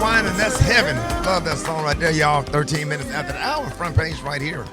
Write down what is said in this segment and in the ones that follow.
Wine, and that's heaven. Love that song right there, y'all. 13 minutes after the hour, front page right here.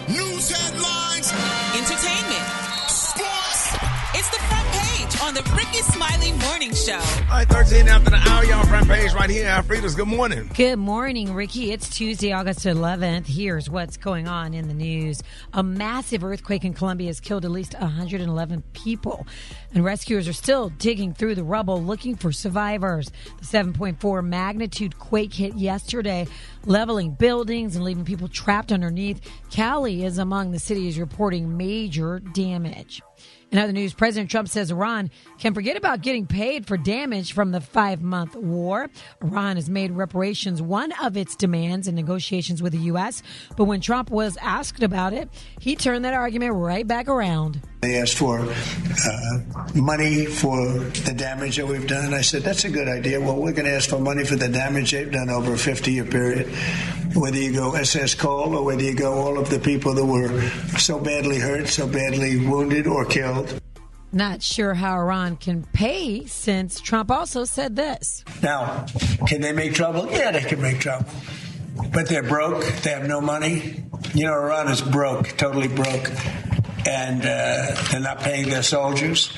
News headlines. Entertainment. Sports. It's the front page on the Rickey Smiley Morning Show. All right, 13 after the hour, y'all, front page right here. Alfreda's, good morning. Good morning, Ricky. It's Tuesday, August 11th. Here's what's going on in the news. A massive earthquake in Colombia has killed at least 111 people, and rescuers are still digging through the rubble looking for survivors. The 7.4 magnitude quake hit yesterday, leveling buildings and leaving people trapped underneath. Cali is among the cities reporting major damage. In other news, President Trump says Iran can forget about getting paid for damage from the 5-month war. Iran has made reparations one of its demands in negotiations with the U.S., but when Trump was asked about it, he turned that argument right back around. They asked for money for the damage that we've done. I said, that's a good idea. Well, we're going to ask for money for the damage they've done over a 50-year period. Whether you go SS Cole or whether you go all of the people that were so badly hurt, so badly wounded or killed. Not sure how Iran can pay, since Trump also said this. Now, can they make trouble? Yeah, they can make trouble. But they're broke. They have no money. You know, Iran is broke, totally broke. And they're not paying their soldiers.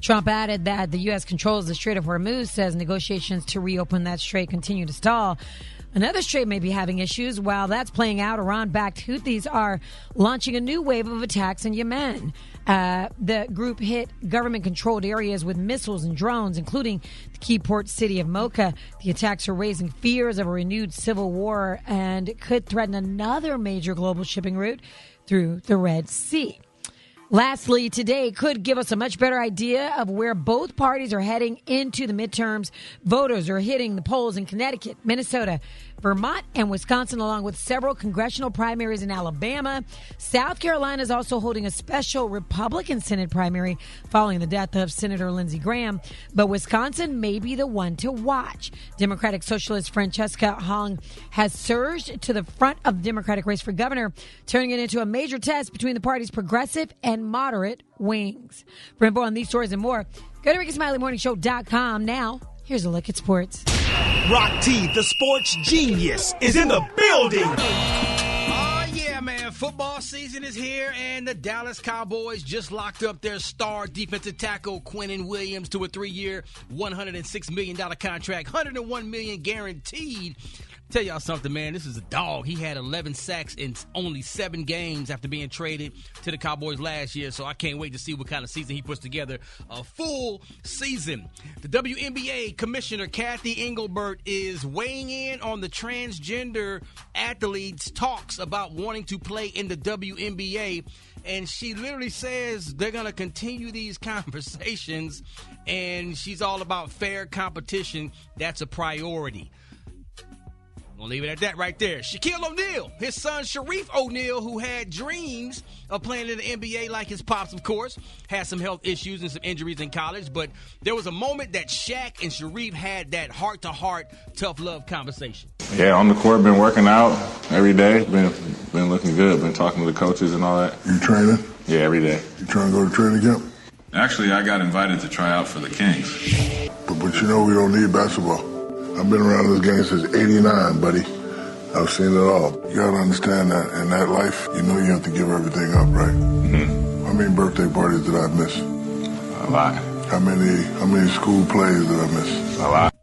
Trump added that the U.S. controls the Strait of Hormuz, says negotiations to reopen that strait continue to stall. Another strait may be having issues. While that's playing out, Iran-backed Houthis are launching a new wave of attacks in Yemen. The group hit government-controlled areas with missiles and drones, including the key port city of Mocha. The attacks are raising fears of a renewed civil war and could threaten another major global shipping route through the Red Sea. Lastly, today could give us a much better idea of where both parties are heading into the midterms. Voters are hitting the polls in Connecticut, Minnesota, Vermont, and Wisconsin, along with several congressional primaries in Alabama. South Carolina is also holding a special Republican Senate primary following the death of Senator Lindsey Graham. But Wisconsin may be the one to watch. Democratic Socialist Francesca Hong has surged to the front of the Democratic race for governor, turning it into a major test between the party's progressive and moderate wings. For info on these stories and more, go to RickySmileyMorningShow.com. Now, here's a look at sports. Rock T, the sports genius, is in the building. Oh, yeah, man. Football season is here, and the Dallas Cowboys just locked up their star defensive tackle, Quinnen Williams, to a 3-year, $106 million contract, $101 million guaranteed. Tell y'all something, man. This is a dog. He had 11 sacks in only 7 games after being traded to the Cowboys last year, so I can't wait to see what kind of season he puts together. A full season. The WNBA Commissioner Kathy Engelbert is weighing in on the transgender athletes' talks about wanting to play in the WNBA, and she literally says they're going to continue these conversations, and she's all about fair competition. That's a priority. We'll leave it at that right there. Shaquille O'Neal, his son Sharif O'Neal, who had dreams of playing in the NBA like his pops, of course, had some health issues and some injuries in college. But there was a moment that Shaq and Sharif had that heart-to-heart, tough love conversation. Yeah, on the court, been working out every day. Been looking good. Been talking to the coaches and all that. You training? Yeah, every day. You trying to go to training camp? Actually, I got invited to try out for the Kings. But you know we don't need basketball. I've been around this game since '89, buddy. I've seen it all. You gotta understand that in that life, you know you have to give everything up, right? Mm-hmm. How many birthday parties did I miss? A lot. How many school plays did I miss? A lot.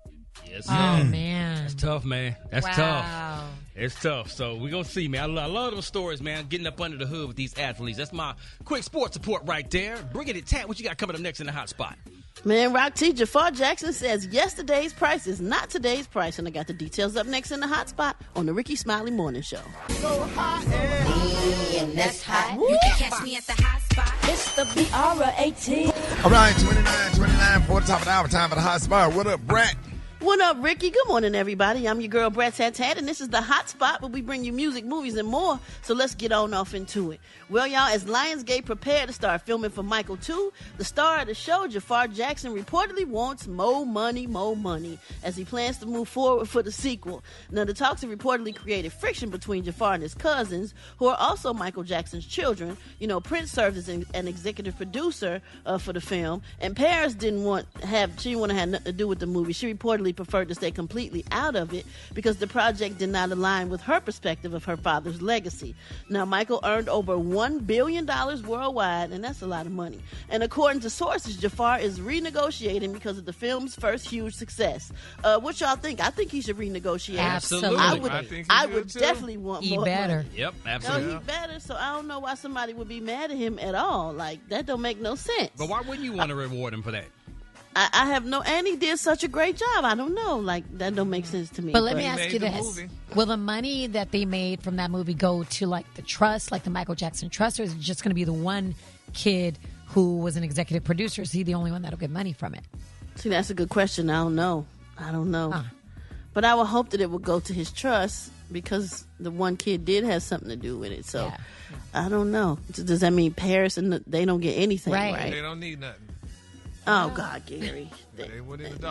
Yes, Oh, man. That's tough, man. That's Wow. tough. It's tough. So we're going to see, man. I love those stories, man. Getting up under the hood with these athletes. That's my quick sports report right there. Bring it, Tat. What you got coming up next in the hot spot? Man, Rock T, Jafar Jackson says yesterday's price is not today's price. And I got the details up next in the hot spot on the Rickey Smiley Morning Show. So hot And that's hot. You can catch me at the hot spot. It's the BR18. All right, 29 for the top of the hour. Time for the hot spot. What up, Brat? What up, Ricky? Good morning, everybody. I'm your girl, Brett Tat, and this is the Hot Spot where we bring you music, movies, and more. So let's get on off into it. Well, y'all, as Lionsgate prepare to start filming for Michael 2, the star of the show, Jafar Jackson, reportedly wants more money, as he plans to move forward for the sequel. Now, the talks have reportedly created friction between Jafar and his cousins, who are also Michael Jackson's children. You know, Prince served as an executive producer for the film, and Paris didn't want to have nothing to do with the movie. She reportedly reportedly preferred to stay completely out of it because the project did not align with her perspective of her father's legacy. Now, Michael earned over $1 billion worldwide, and that's a lot of money. And according to sources, Jafar is renegotiating because of the film's first huge success. What y'all think? I think he should renegotiate. Absolutely. I would definitely want He more better. money. Yep, No, absolutely. he better. So I don't know why somebody would be mad at him at all. Like, that don't make no sense. But why wouldn't you want to reward him for that? I have no, and he did such a great job. I don't know. Like, that don't make sense to me. But let me He ask made you the this. movie. Will the money that they made from that movie go to, like, the trust, like the Michael Jackson Trust, or is it just going to be the one kid who was an executive producer? Is he the only one that'll get money from it? See, that's a good question. I don't know. But I would hope that it would go to his trust because the one kid did have something to do with it. So Yeah. I don't know. Does that mean Paris and they don't get anything? Right. They don't need nothing. Oh God, Gary.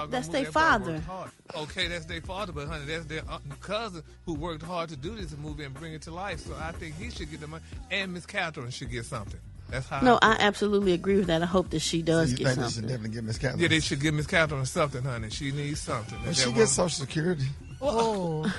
That's their father. Okay, that's their father, but honey, that's their cousin who worked hard to do this movie and bring it to life. So I think he should get the money, and Miss Catherine should get something. That's how. No, I absolutely agree with that. I hope that she does You get think they should something. definitely give Miss Catherine? Yeah, they should give Miss Catherine something, honey. She needs something. Well, she gets Social Security. Oh.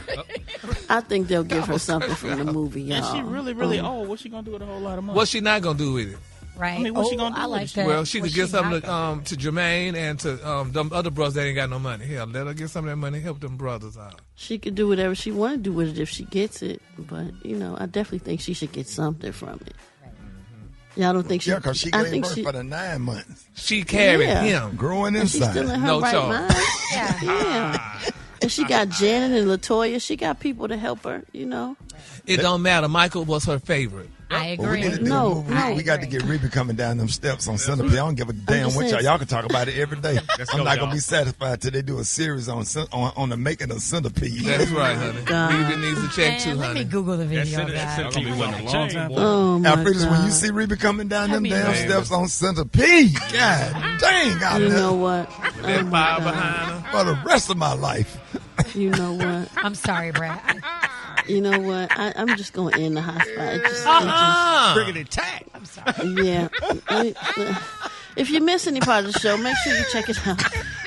I think they'll give her something from the movie, y'all. And she really old. What's she gonna do with a whole lot of money? What's she not gonna do with it? Right. I mean, what's she gonna do I with like it? that. Well, she could What's give something not to Jermaine and to them other brothers that ain't got no money. Hell, let her get some of that money, help them brothers out. She could do whatever she want to do with it if she gets it. But, I definitely think she should get something from it. Y'all don't think she... Yeah, because she I gave think birth for the 9 months. She carried him. Growing And she's inside. still in her No right charge. mind. Yeah. And she got Janet and LaToya. She got people to help her, It don't matter. Michael was her favorite. I Well, we agree. need to do a movie. We got to get Ruby coming down them steps on Centipede. I don't give a damn just what saying- y'all can talk about it every day. Let's I'm go, not going y'all. to be satisfied till they do a series on the making of Centipede. That's right, honey. God. Ruby needs a check too, Man, let honey. me Google the video of That's that. it. Gonna be waiting a long time. Oh, my Alfredus, God. when you see Ruby coming down them me damn know. steps on Centipede, God dang, I You live know what? That Oh, my fire God. behind her. for the rest of my life. You know what? I'm sorry, Brad. You know what? I'm just going to end the hotspot. Bring it intact. I'm sorry. Yeah. If you miss any part of the show, make sure you check it out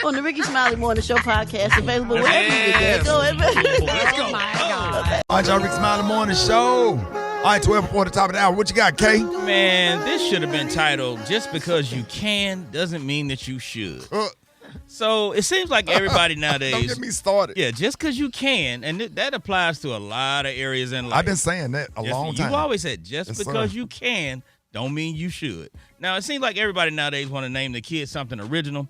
on the Rickey Smiley Morning Show podcast, available wherever you get it. Go ahead. Oh, my God. All right, y'all, Rick Smiley Morning Show. All right, 12 before the top of the hour. What you got, Kay? Man, this should have been titled "Just Because You Can Doesn't Mean That You Should." So it seems like everybody nowadays. Don't get me started. Yeah, just because you can, and that applies to a lot of areas in life. I've been saying that a long time. You always said just Yes, because sir. you can don't mean you should. Now it seems like everybody nowadays want to name the kid something original,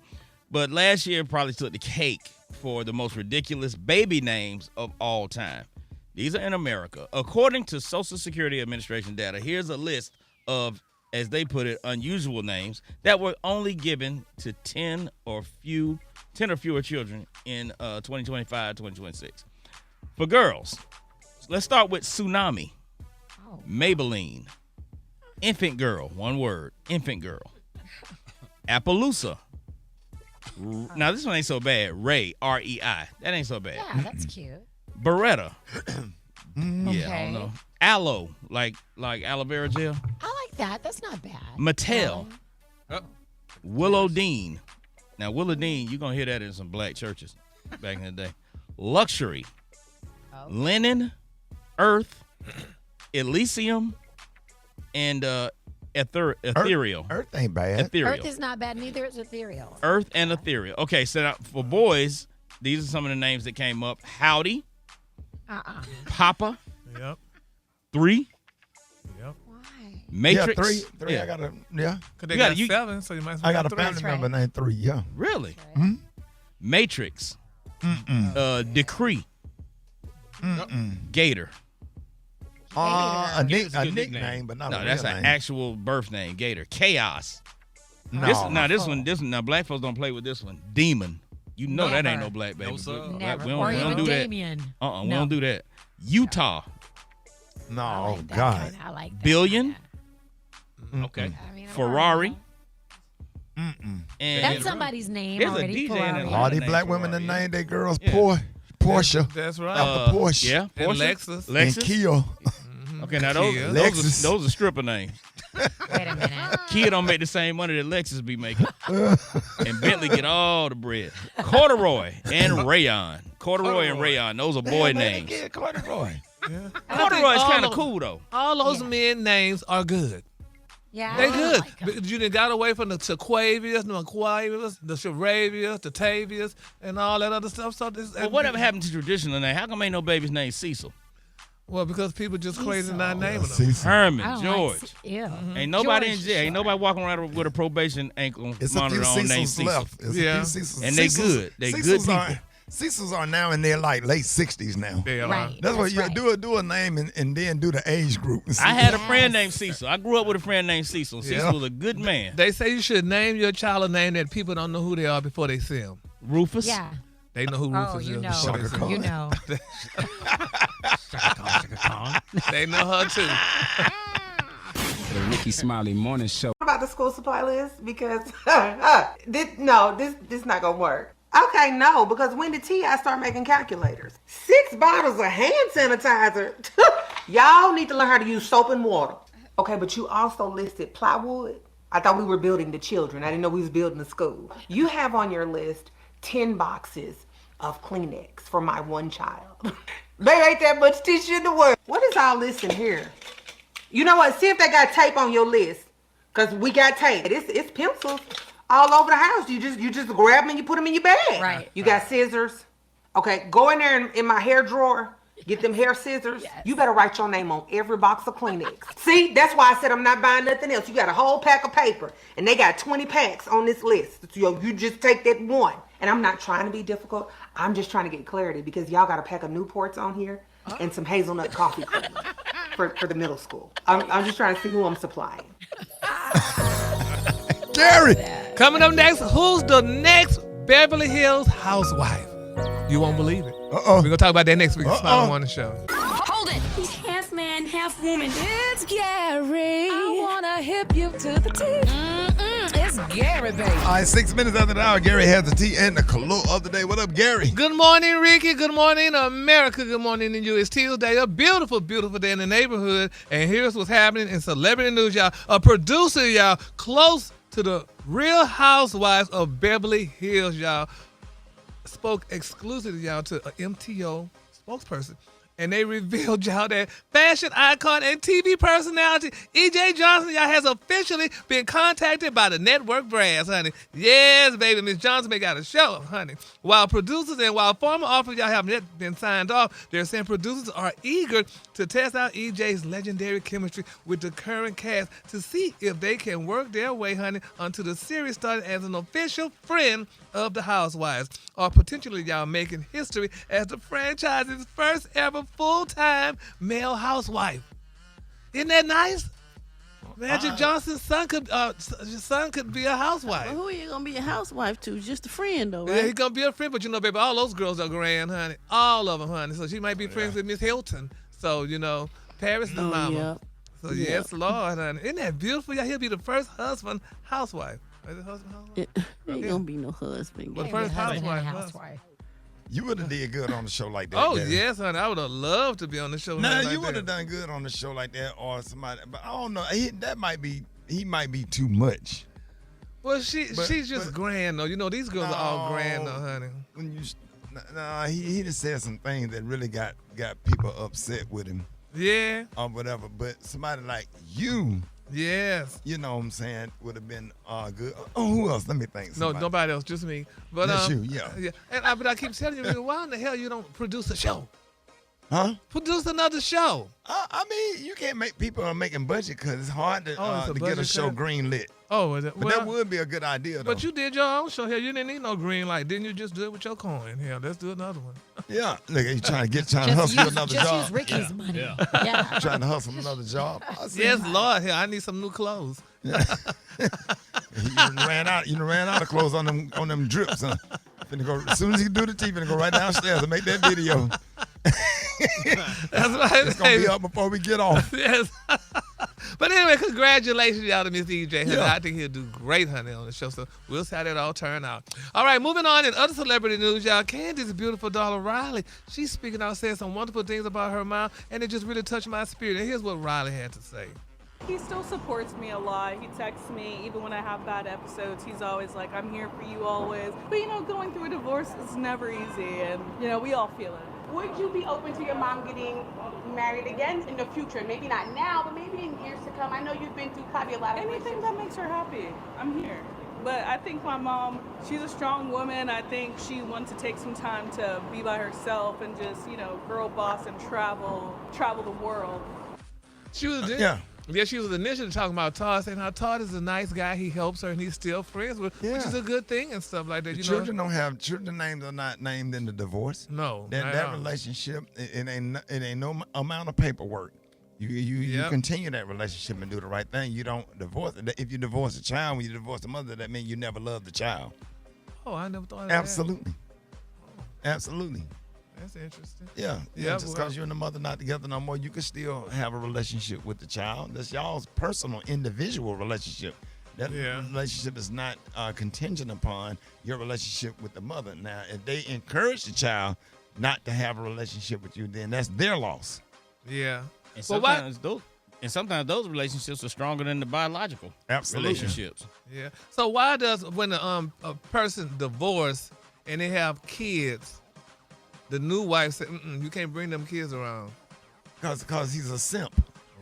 but last year probably took the cake for the most ridiculous baby names of all time. These are in America. According to Social Security Administration data, here's a list of, as they put it, unusual names that were only given to 10 or fewer children in 2025, 2026. For girls, let's start with Tsunami, Maybelline, Infant Girl, one word, Infant Girl, Appaloosa. Now, this one ain't so bad. Ray, R-E-I. That ain't so bad. Yeah, that's cute. Beretta. Yeah, I Okay. don't know. Aloe, like aloe vera gel. I like that. That's not bad. Mattel. Willow Dean. Now, Willow Dean, you're going to hear that in some black churches back in the day. Luxury. Linen, Earth, Elysium, and Ethereal. Earth ain't bad. Ethereal. Earth is not bad. Neither is ethereal. Earth and Ethereal. Okay, so now for boys, these are some of the names that came up. Howdy. Papa. Yep. 3. Yep. Matrix. Yeah, three. Yeah. I got a, yeah. Because they You got gotta- 7, so you might as well I got a have family 3. member named 3, yeah. Really? Hmm? Matrix. Decree. Gator. A Gator's a good nickname, nickname. but not No, a that's real an name. actual birth name. Gator. Chaos. No. This one. Now black folks don't play with this one. Demon. You know that ain't no black baby. No, sir. Never. We Or don't even do that. Damien. We No. don't do that. Utah. No, I like oh, that God. kind. I like that. Billion. Okay. I mean, I don't Ferrari. know. And That's somebody's name There's a already. DJ in Ferrari. Atlanta. All these named black women Ferrari, that yeah. name their girls Yeah. Porsche. That's right. After Porsche. Yeah. And Porsche. Lexus. And Lexus. Kia. Okay, now Kia. those Lexus. are stripper names. Wait a minute. Kia don't make the same money that Lexus be making. And Bentley get all the bread. Corduroy and Rayon. Corduroy and Rayon. Those are boy names. Yeah, Corduroy. Yeah. Corduroy is kind of cool, though. All those men names are good. Yeah. They good. Like 'em. Because you done got away from the Taquavias, the Aquavias, the Sharavias, the Tavias, and all that other stuff. So this, Well, whatever happened to traditional name? How come ain't no baby's named Cecil? Well, because people just crazy not naming them. Herman, George. Ew. Ain't nobody George, in jail. Ain't nobody walking around with a probation ankle It's a monitor few on named Cecils Cecil. left. It's a few Cecils. And they good. They good people. Cecils are now in their like late 60s now. Right. That's why you do a name and then do the age group. And see I had a friend named Cecil. I grew up with a friend named Cecil. Cecil Yeah. was a good man. They say you should name your child a name that people don't know who they are before they see them. Rufus? Yeah. They know who Rufus Oh, is. you know. before they see him. You know. They know her too. The Rickey Smiley Morning Show. About the school supply list because this not gonna work. Okay, no, because when did T.I. start making calculators? 6 bottles of hand sanitizer. Y'all need to learn how to use soap and water. Okay, but you also listed plywood. I thought we were building the children. I didn't know we was building the school. You have on your list 10 boxes of Kleenex for my one child. There ain't that much tissue in the world. What is all this in here? You know what? See if they got tape on your list. Because we got tape. It's pencils all over the house. You just grab them and you put them in your bag. Right. You got scissors. Okay, go in there in my hair drawer. Get them hair scissors. Yes. You better write your name on every box of Kleenex. See, that's why I said I'm not buying nothing else. You got a whole pack of paper. And they got 20 packs on this list. So you just take that one. And I'm not trying to be difficult. I'm just trying to get clarity because y'all got a pack of Newports on here and some hazelnut coffee for the middle school. I'm just trying to see who I'm supplying. Gary! Coming up next, who's the next Beverly Hills housewife? You won't believe it. Uh-oh. We're going to talk about that next week. Smile Morning Show. Hold it. He's half man, half woman. It's Gary. I wanna hip you to the T. It's Gary, baby. All right, 6 minutes after the hour, Gary has the tea and the color of the day. What up, Gary? Good morning, Ricky. Good morning, America. Good morning to you. It's Tuesday, a beautiful, beautiful day in the neighborhood. And here's what's happening in celebrity news, y'all. A producer, y'all, close to the Real Housewives of Beverly Hills, y'all, spoke exclusively, y'all, to an MTO spokesperson. And they revealed, y'all, that fashion icon and TV personality E.J. Johnson, y'all, has officially been contacted by the network brass, honey. Yes, baby, Miss Johnson may got a show, honey. While producers and while former offers, y'all, have not been signed off, they're saying producers are eager to test out E.J.'s legendary chemistry with the current cast to see if they can work their way, honey, onto the series starting as an official friend of the Housewives, or potentially, y'all, making history as the franchise's first ever full-time male housewife. Isn't that nice? Magic Johnson's son could be a housewife. Well, who are you gonna be a housewife to? Just a friend, though, right? Yeah, he's gonna be a friend, but you know, baby, all those girls are grand, honey. All of them, honey. So she might be friends with Miss Hilton. So you know, Paris the mama. Yeah. So yes, Lord, honey. Isn't that beautiful? Yeah, he'll be the first husband housewife. Is it husband housewife? Ain't gonna be no husband. Well, first housewife. You would have did good on the show like that. Oh, Gary. yes, honey. I would have loved to be on the show. Nah, like you would have done good on the show like that, or somebody. But I don't know. He might be too much. Well, she's just grand though. You know, these girls are all grand though, honey. When you, he just said some things that really got people upset with him. Yeah. Or whatever. But somebody like you. Yes. You know what I'm saying? Would have been good. Oh, who else? Let me think. No, nobody else, just me. But That's you, yeah. And but I keep telling you, why in the hell you don't produce a show? Huh? Produce another show. I mean, you can't make people are making budget because it's hard to get a show green lit. Oh, is it? But that would be a good idea, though. But you did your own show here. You didn't need no green light. Didn't you just do it with your coin? Here, let's do another one. Yeah. Look, you trying to hustle another job. Just use Ricky's money. Yeah. Trying to hustle another job. Yes, Lord. Here, I need some new clothes. Yeah. You ran out of clothes on them drips, huh? As soon as you do the TV, finna go right downstairs and make that video. That's right. It's gonna be up before we get off. Yes. But anyway, congratulations, y'all, to Miss EJ. Honey. Yeah. I think he'll do great, honey, on the show. So we'll see how that all turn out. All right, moving on in other celebrity news, y'all. Candace's beautiful daughter, Riley, she's speaking out, saying some wonderful things about her mom, and it just really touched my spirit. And here's what Riley had to say. he still supports me a lot. He texts me even when I have bad episodes. He's always like, I'm here for you always. But going through a divorce is never easy, and we all feel it. Would you be open to your mom getting married again in the future? Maybe not now, but maybe in years to come. I know you've been through probably a lot of anything that makes her happy. I'm here. But I think my mom, she's a strong woman. I think she wants to take some time to be by herself and just, girl boss and travel the world. She was she was initially talking about Todd, saying how Todd is a nice guy. He helps her, and he's still friends with, which is a good thing and stuff like that. Children names are not named in the divorce. No, that relationship, it ain't no amount of paperwork. You continue that relationship and do the right thing. You don't divorce it. If you divorce a child, when you divorce the mother, that means you never loved the child. Oh, I never thought of Absolutely. Absolutely. That's interesting. Yeah. Just because you and the mother not together no more, you can still have a relationship with the child. That's y'all's personal, individual relationship. That relationship is not contingent upon your relationship with the mother. Now, if they encourage the child not to have a relationship with you, then that's their loss. Yeah. And sometimes those relationships are stronger than the biological relationships. Yeah. So why does when a person divorce and they have kids, the new wife said, you can't bring them kids around? Because he's a simp.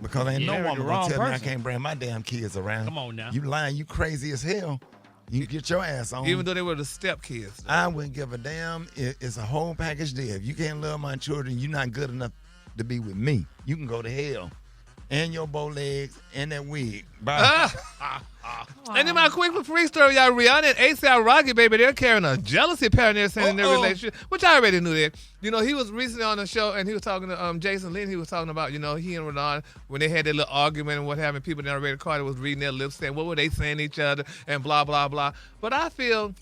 Because ain't no woman gonna tell me I can't bring my damn kids around. Come on now. You lying, you crazy as hell. You get your ass on. Even though they were the step kids. I wouldn't give a damn. It's a whole package deal. If you can't love my children, you're not good enough to be with me. You can go to hell. And your bow legs and that wig. Bye. And then my quick free story, y'all. Rihanna and A$AP Rocky, baby, they're carrying a jealousy pattern they're saying in their relationship, which I already knew that. He was recently on the show and he was talking to Jason Lynn. He was talking about, he and Rihanna, when they had their little argument and what happened, people in the red car was reading their lips saying, what were they saying to each other and blah, blah, blah. But I feel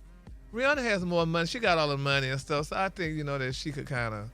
Rihanna has more money. She got all the money and stuff. So I think, that she could kind of,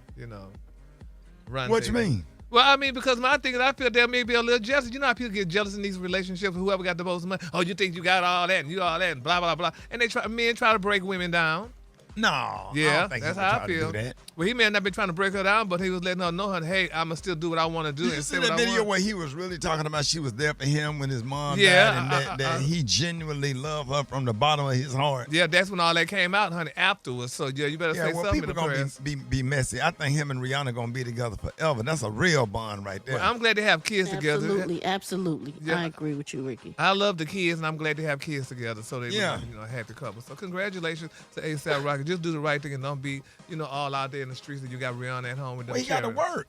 run. What you mean? Well, I mean, because my thing is I feel there may be a little jealous. You know how people get jealous in these relationships, whoever got the most money. Oh, you think you got all that and you all that and blah, blah, blah. And men try to break women down. No. Yeah, I don't think that's he would how try I feel. To do that. Well, he may not be trying to break her down, but he was letting her know, hey, I'm going to still do what I want to do. Did you see that video where he was really talking about she was there for him when his mom died and that he genuinely loved her from the bottom of his heart? Yeah, that's when all that came out, honey, afterwards. So, you better say something in the press. People going to be messy. I think him and Rihanna going to be together forever. That's a real bond right there. Well, I'm glad they have kids together. Absolutely. Yeah. I agree with you, Ricky. I love the kids, and I'm glad they have kids together so they a happy couple. So congratulations to A$AP Rocky. Just do the right thing and don't be, all out there in the streets that you got Rihanna at home with them. Well, he got to work.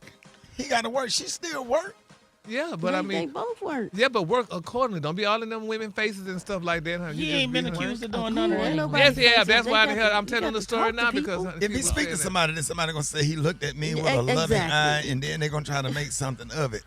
He got to work. She still work. Yeah, but I mean, they both work. Yeah, but work accordingly. Don't be all in them women faces and stuff like that. Honey. He ain't been accused of doing none of that. Yes, he have. That's why I'm telling the story now because if he speak to somebody, then somebody gonna say he looked at me with a loving eye, and then they're gonna try to make something of it.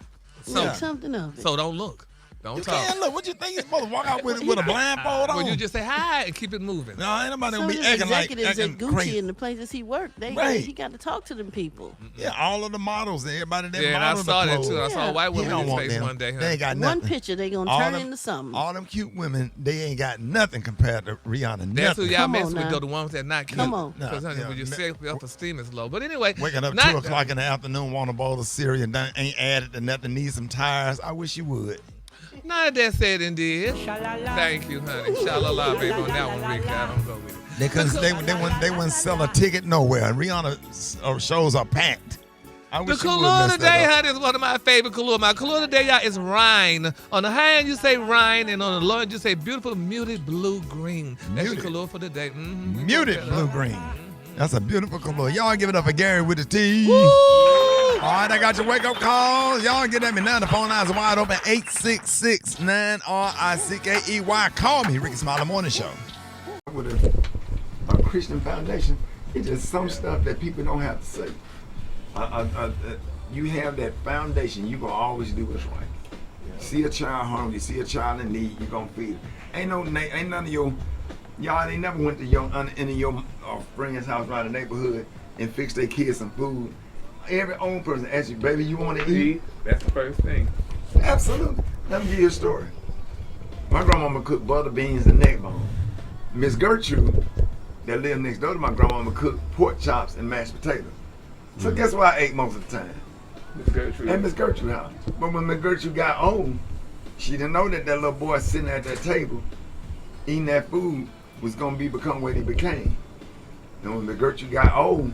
Make something of it. So don't look. Don't talk. Can't look. What you think you're supposed to walk out with a blindfold on? Well, you just say hi and keep it moving. No, ain't nobody gonna be acting like executives at Gucci crazy. in the places he worked. He got to talk to them people. Yeah, all of the models, everybody that and I models saw that clothes. too. I saw a white woman in his face one day. They ain't got nothing. One picture, they gonna turn into something. All them cute women, they ain't got nothing compared to Rihanna. That's nothing. who y'all mess with, though, the ones that not cute. Come on. Because when your self-esteem is low. But anyway. Waking up 2 o'clock in the afternoon, want a bowl of cereal, ain't added to nothing, need some tires. I wish you would. None of that said and did. Thank you, honey. Sha-la-la, baby. On that one, Rick, I don't go with it. They wouldn't sell a ticket nowhere. Rihanna shows are packed. The color today, honey, is one of my favorite color. My color today, y'all, is Rhine. On the high end, you say Rhine, and on the low end, you say beautiful muted blue-green. That's your color for the day. Mm-hmm. Muted blue-green. That's a beautiful color. Y'all give it up for Gary with the T. Woo! All right, I got your wake-up calls. Y'all get at me now. The phone lines are wide open. 866-9-RICKEY. Call me, Rickey Smiley Morning Show. With a Christian foundation, it's just some stuff that people don't have to say. You have that foundation, you gonna always do what's right. See a child hungry, see a child in need, you gonna feed it. Ain't none of y'all ain't never went to any of your friend's house around the neighborhood and fixed their kids some food. Every old person asks you, baby, you want to eat? That's the first thing. Absolutely. Let me give you a story. My grandmama cooked butter beans and neck bone. Miss Gertrude, that lived next door to my grandmama, cooked pork chops and mashed potatoes. So guess what I ate most of the time? Miss Gertrude. At Miss Gertrude's house. But when Miss Gertrude got old, She didn't know that little boy sitting at that table eating that food was gonna become what he became. And when the Gertrude got old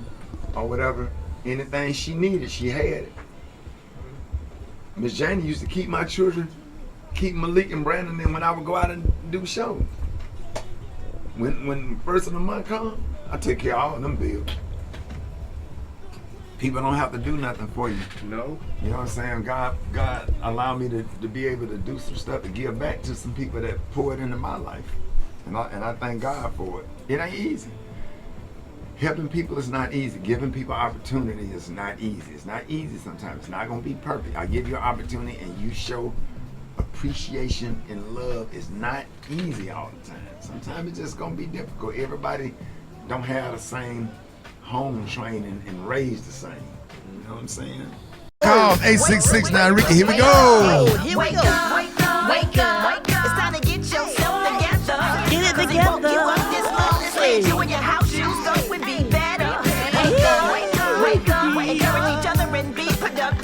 or whatever, anything she needed, she had it. Miss Janie used to keep my children, keep Malik and Brandon in when I would go out and do shows. When first of the month comes, I take care of all of them bills. People don't have to do nothing for you. No. You know what I'm saying? God allowed me to be able to do some stuff to give back to some people that poured into my life. And I thank God for it. It ain't easy. Helping people is not easy. Giving people opportunity is not easy. It's not easy sometimes. It's not going to be perfect. I give you an opportunity and you show appreciation and love. It's not easy all the time. Sometimes it's just going to be difficult. Everybody don't have the same home training and raised the same. You know what I'm saying? Call 866-9 Ricky. Here we go. Here we go. Wake up, wake up. It's time to get yourself together. Get it together. You up this long sleeve. You and your house shoes so would be better. Wake up, wake up, wake up. Encourage each other and be productive.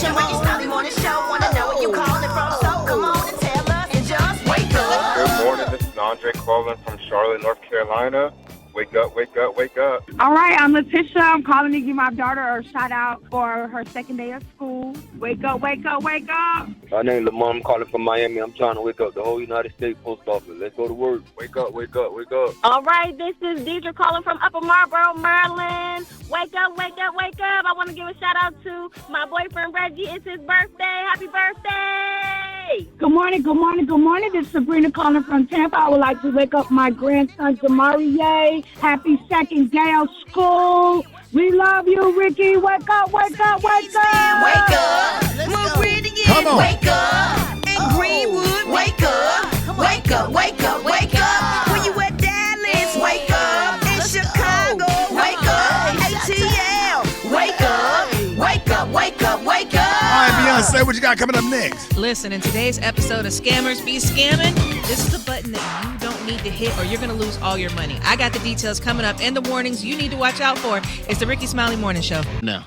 The Rickey Smiley Morning Show. Wanna know where you calling from? So come on and tell us and just wake up. Good morning. This is Andre calling from Charlotte, North Carolina. Wake up, wake up, wake up. All right, I'm Letitia. I'm calling to give my daughter a shout out for her second day of school. Wake up, wake up, wake up. My name is Lamont. I'm calling from Miami. I'm trying to wake up the whole United States Post Office. Let's go to work. Wake up, wake up, wake up. All right, this is Deidre calling from Upper Marlboro, Maryland. Wake up, wake up, wake up. I want to give a shout out to my boyfriend Reggie. It's his birthday. Happy birthday. Good morning, good morning, good morning. This is Sabrina calling from Tampa. I would like to wake up my grandson, Jamari. Happy second day of school. We love you, Ricky. Wake up, wake up, wake up. Wake up. Meridian. Come on. Wake up. And Greenwood. Wake up. Wake up, wake up, wake up. When you at Dallas, wake up. In Chicago, wake up. ATL, wake up. Wake up, wake up, wake up. All right, Beyonce, what you got coming up next? Listen, in today's episode of Scammers Be Scamming, this is a button that you don't need to hit or you're going to lose all your money. I got the details coming up and the warnings you need to watch out for. It's the Rickey Smiley Morning Show. No.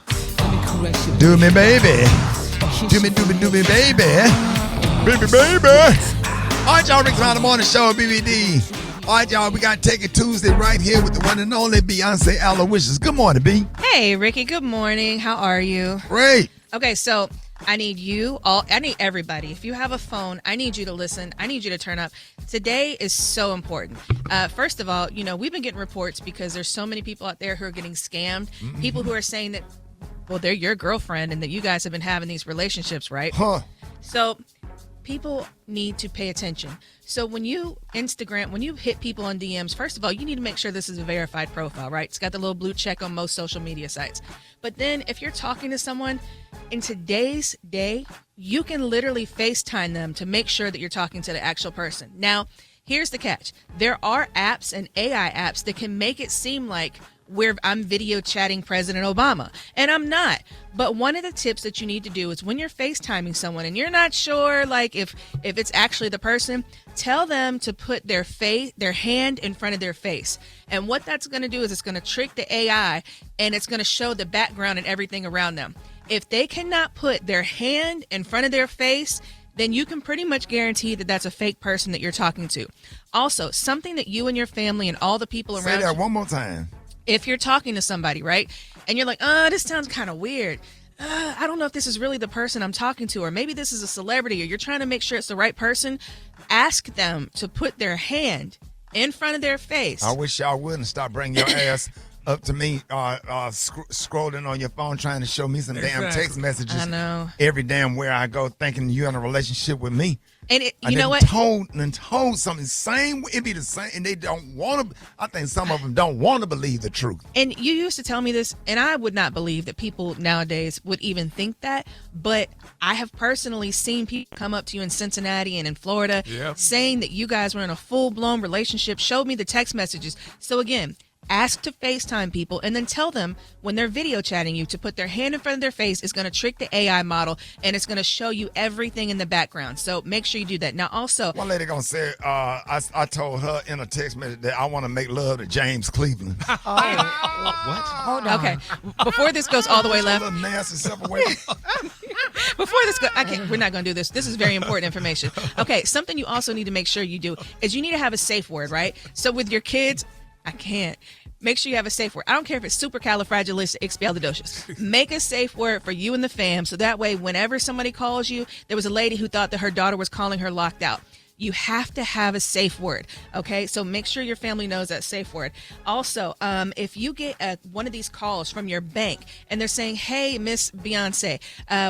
Do me, baby. Do me, baby. Baby, baby. All right, y'all, Rickey Smiley Morning Show, BBD. All right, y'all, we got Take It Tuesday right here with the one and only Beyonce Aloysius. Good morning, B. Hey, Ricky. Good morning. How are you? Great. Okay, so I need you all, I need everybody. If you have a phone, I need you to listen. I need you to turn up. Today is so important. First of all, we've been getting reports because there's so many people out there who are getting scammed. Mm-hmm. People who are saying that, well, they're your girlfriend and that you guys have been having these relationships, right? Huh. So people need to pay attention. So when you hit people on DMs, first of all, you need to make sure this is a verified profile, right? It's got the little blue check on most social media sites. But then if you're talking to someone in today's day, you can literally FaceTime them to make sure that you're talking to the actual person. Now, here's the catch. There are apps and AI apps that can make it seem like I'm video chatting President Obama, and I'm not. But one of the tips that you need to do is when you're FaceTiming someone and you're not sure like if it's actually the person, tell them to put their hand in front of their face. And what that's going to do is it's going to trick the AI and it's going to show the background and everything around them. If they cannot put their hand in front of their face, then you can pretty much guarantee that that's a fake person that you're talking to. Also, something that you and your family and all the people around you... Say that one more time. If you're talking to somebody, right, and you're like, this sounds kind of weird. I don't know if this is really the person I'm talking to, or maybe this is a celebrity, or you're trying to make sure it's the right person. Ask them to put their hand in front of their face. I wish y'all wouldn't stop bringing your ass up to me, scrolling on your phone, trying to show me some damn text messages. I know. Every damn where I go, thinking you're in a relationship with me. And you know what? Told something same. It be the same, and they don't want to. I think some of them don't want to believe the truth. And you used to tell me this, and I would not believe that people nowadays would even think that. But I have personally seen people come up to you in Cincinnati and in Florida, saying that you guys were in a full-blown relationship. Showed me the text messages. So again, ask to FaceTime people and then tell them when they're video chatting you to put their hand in front of their face. Is going to trick the AI model and it's going to show you everything in the background. So make sure you do that. Now also, one lady going to say, I told her in a text message that I want to make love to James Cleveland. What? Hold on. Okay. Before this goes all the way left. Nasty stuff away. Before this go, we're not going to do this. This is very important information. Okay, something you also need to make sure you do is you need to have a safe word, right? So with your kids, I can't. Make sure you have a safe word. I don't care if it's supercalifragilisticexpialidocious. Make a safe word for you and the fam, so that way whenever somebody calls you, there was a lady who thought that her daughter was calling her locked out. You have to have a safe word, okay? So make sure your family knows that safe word. Also, if you get one of these calls from your bank and they're saying, hey, Miss Beyonce,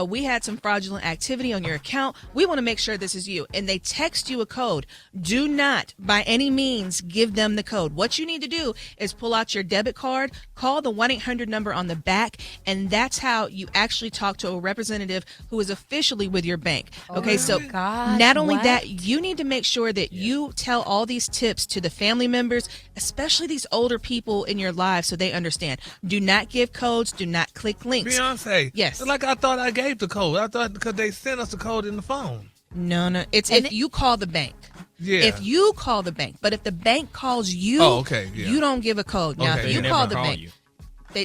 we had some fraudulent activity on your account. We want to make sure this is you. And they text you a code. Do not, by any means, give them the code. What you need to do is pull out your debit card, call the 1-800 number on the back, and that's how you actually talk to a representative who is officially with your bank. Okay, so not only that, you need to make sure that you tell all these tips to the family members, especially these older people in your lives, so they understand. Do not give codes. Do not click links. Beyonce. Yes. Like I thought I gave the code. I thought because they sent us the code in the phone. No. It's if you call the bank. Yeah. If you call the bank. But if the bank calls you, you don't give a code. Now, if you call the bank,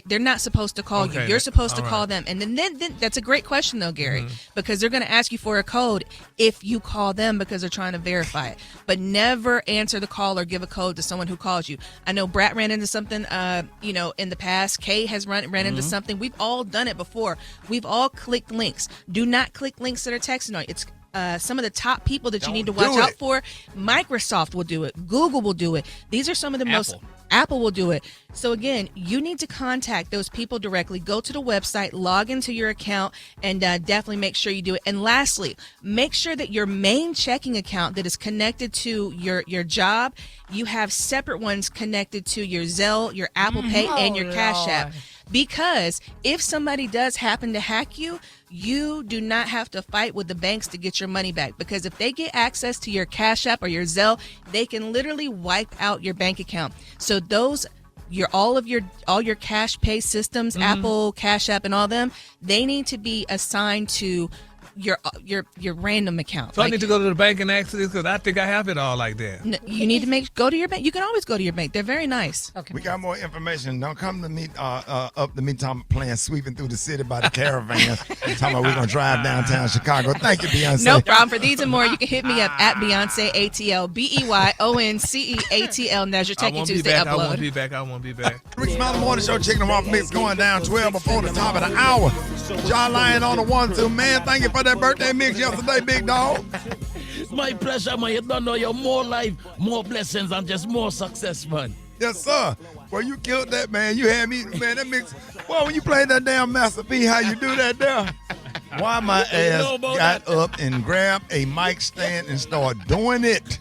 they're not supposed to call you. You're supposed to call them. And then that's a great question, though, Gary, because they're going to ask you for a code if you call them because they're trying to verify it. But never answer the call or give a code to someone who calls you. I know Brat ran into something, in the past. Kay has ran into something. We've all done it before. We've all clicked links. Do not click links that are texting on you. It's some of the top people that you need to watch out for. Microsoft will do it. Google will do it. These are some of the most... Apple will do it. So again, you need to contact those people directly. Go to the website, log into your account, and definitely make sure you do it. And lastly, make sure that your main checking account that is connected to your job, you have separate ones connected to your Zelle, your Apple Pay, and your Cash App. Because if somebody does happen to hack you, you do not have to fight with the banks to get your money back. Because if they get access to your Cash App or your Zelle, they can literally wipe out your bank account. So those, all your cash pay systems, Apple, Cash App, and all them, they need to be assigned to your random account. So I need to go to the bank and ask this because I think I have it all like that. You need to go to your bank. You can always go to your bank. They're very nice. Okay. We got more information. Don't come to me up to me talking playing sweeping through the city by the caravan. Talking about we're gonna drive downtown Chicago. Thank you, Beyonce. No problem. For these and more, you can hit me up at Beyonce ATL BEYONCEATL. And that's your Techie Tuesday upload. I won't be back. Rickey Smiley Morning Show, Chicken and Waffle Mix going down 12 before the top of the hour. John Lyon on the 1-2. Man, thank you for that birthday mix yesterday, big dog. It's my pleasure, man. You don't know you're more life, more blessings, and just more success, man. Yes, sir. Well, you killed that, man. You had me, man, that mix. Well, when you played that damn Master P, how you do that there? Why my ass got up and grabbed a mic stand and started doing it.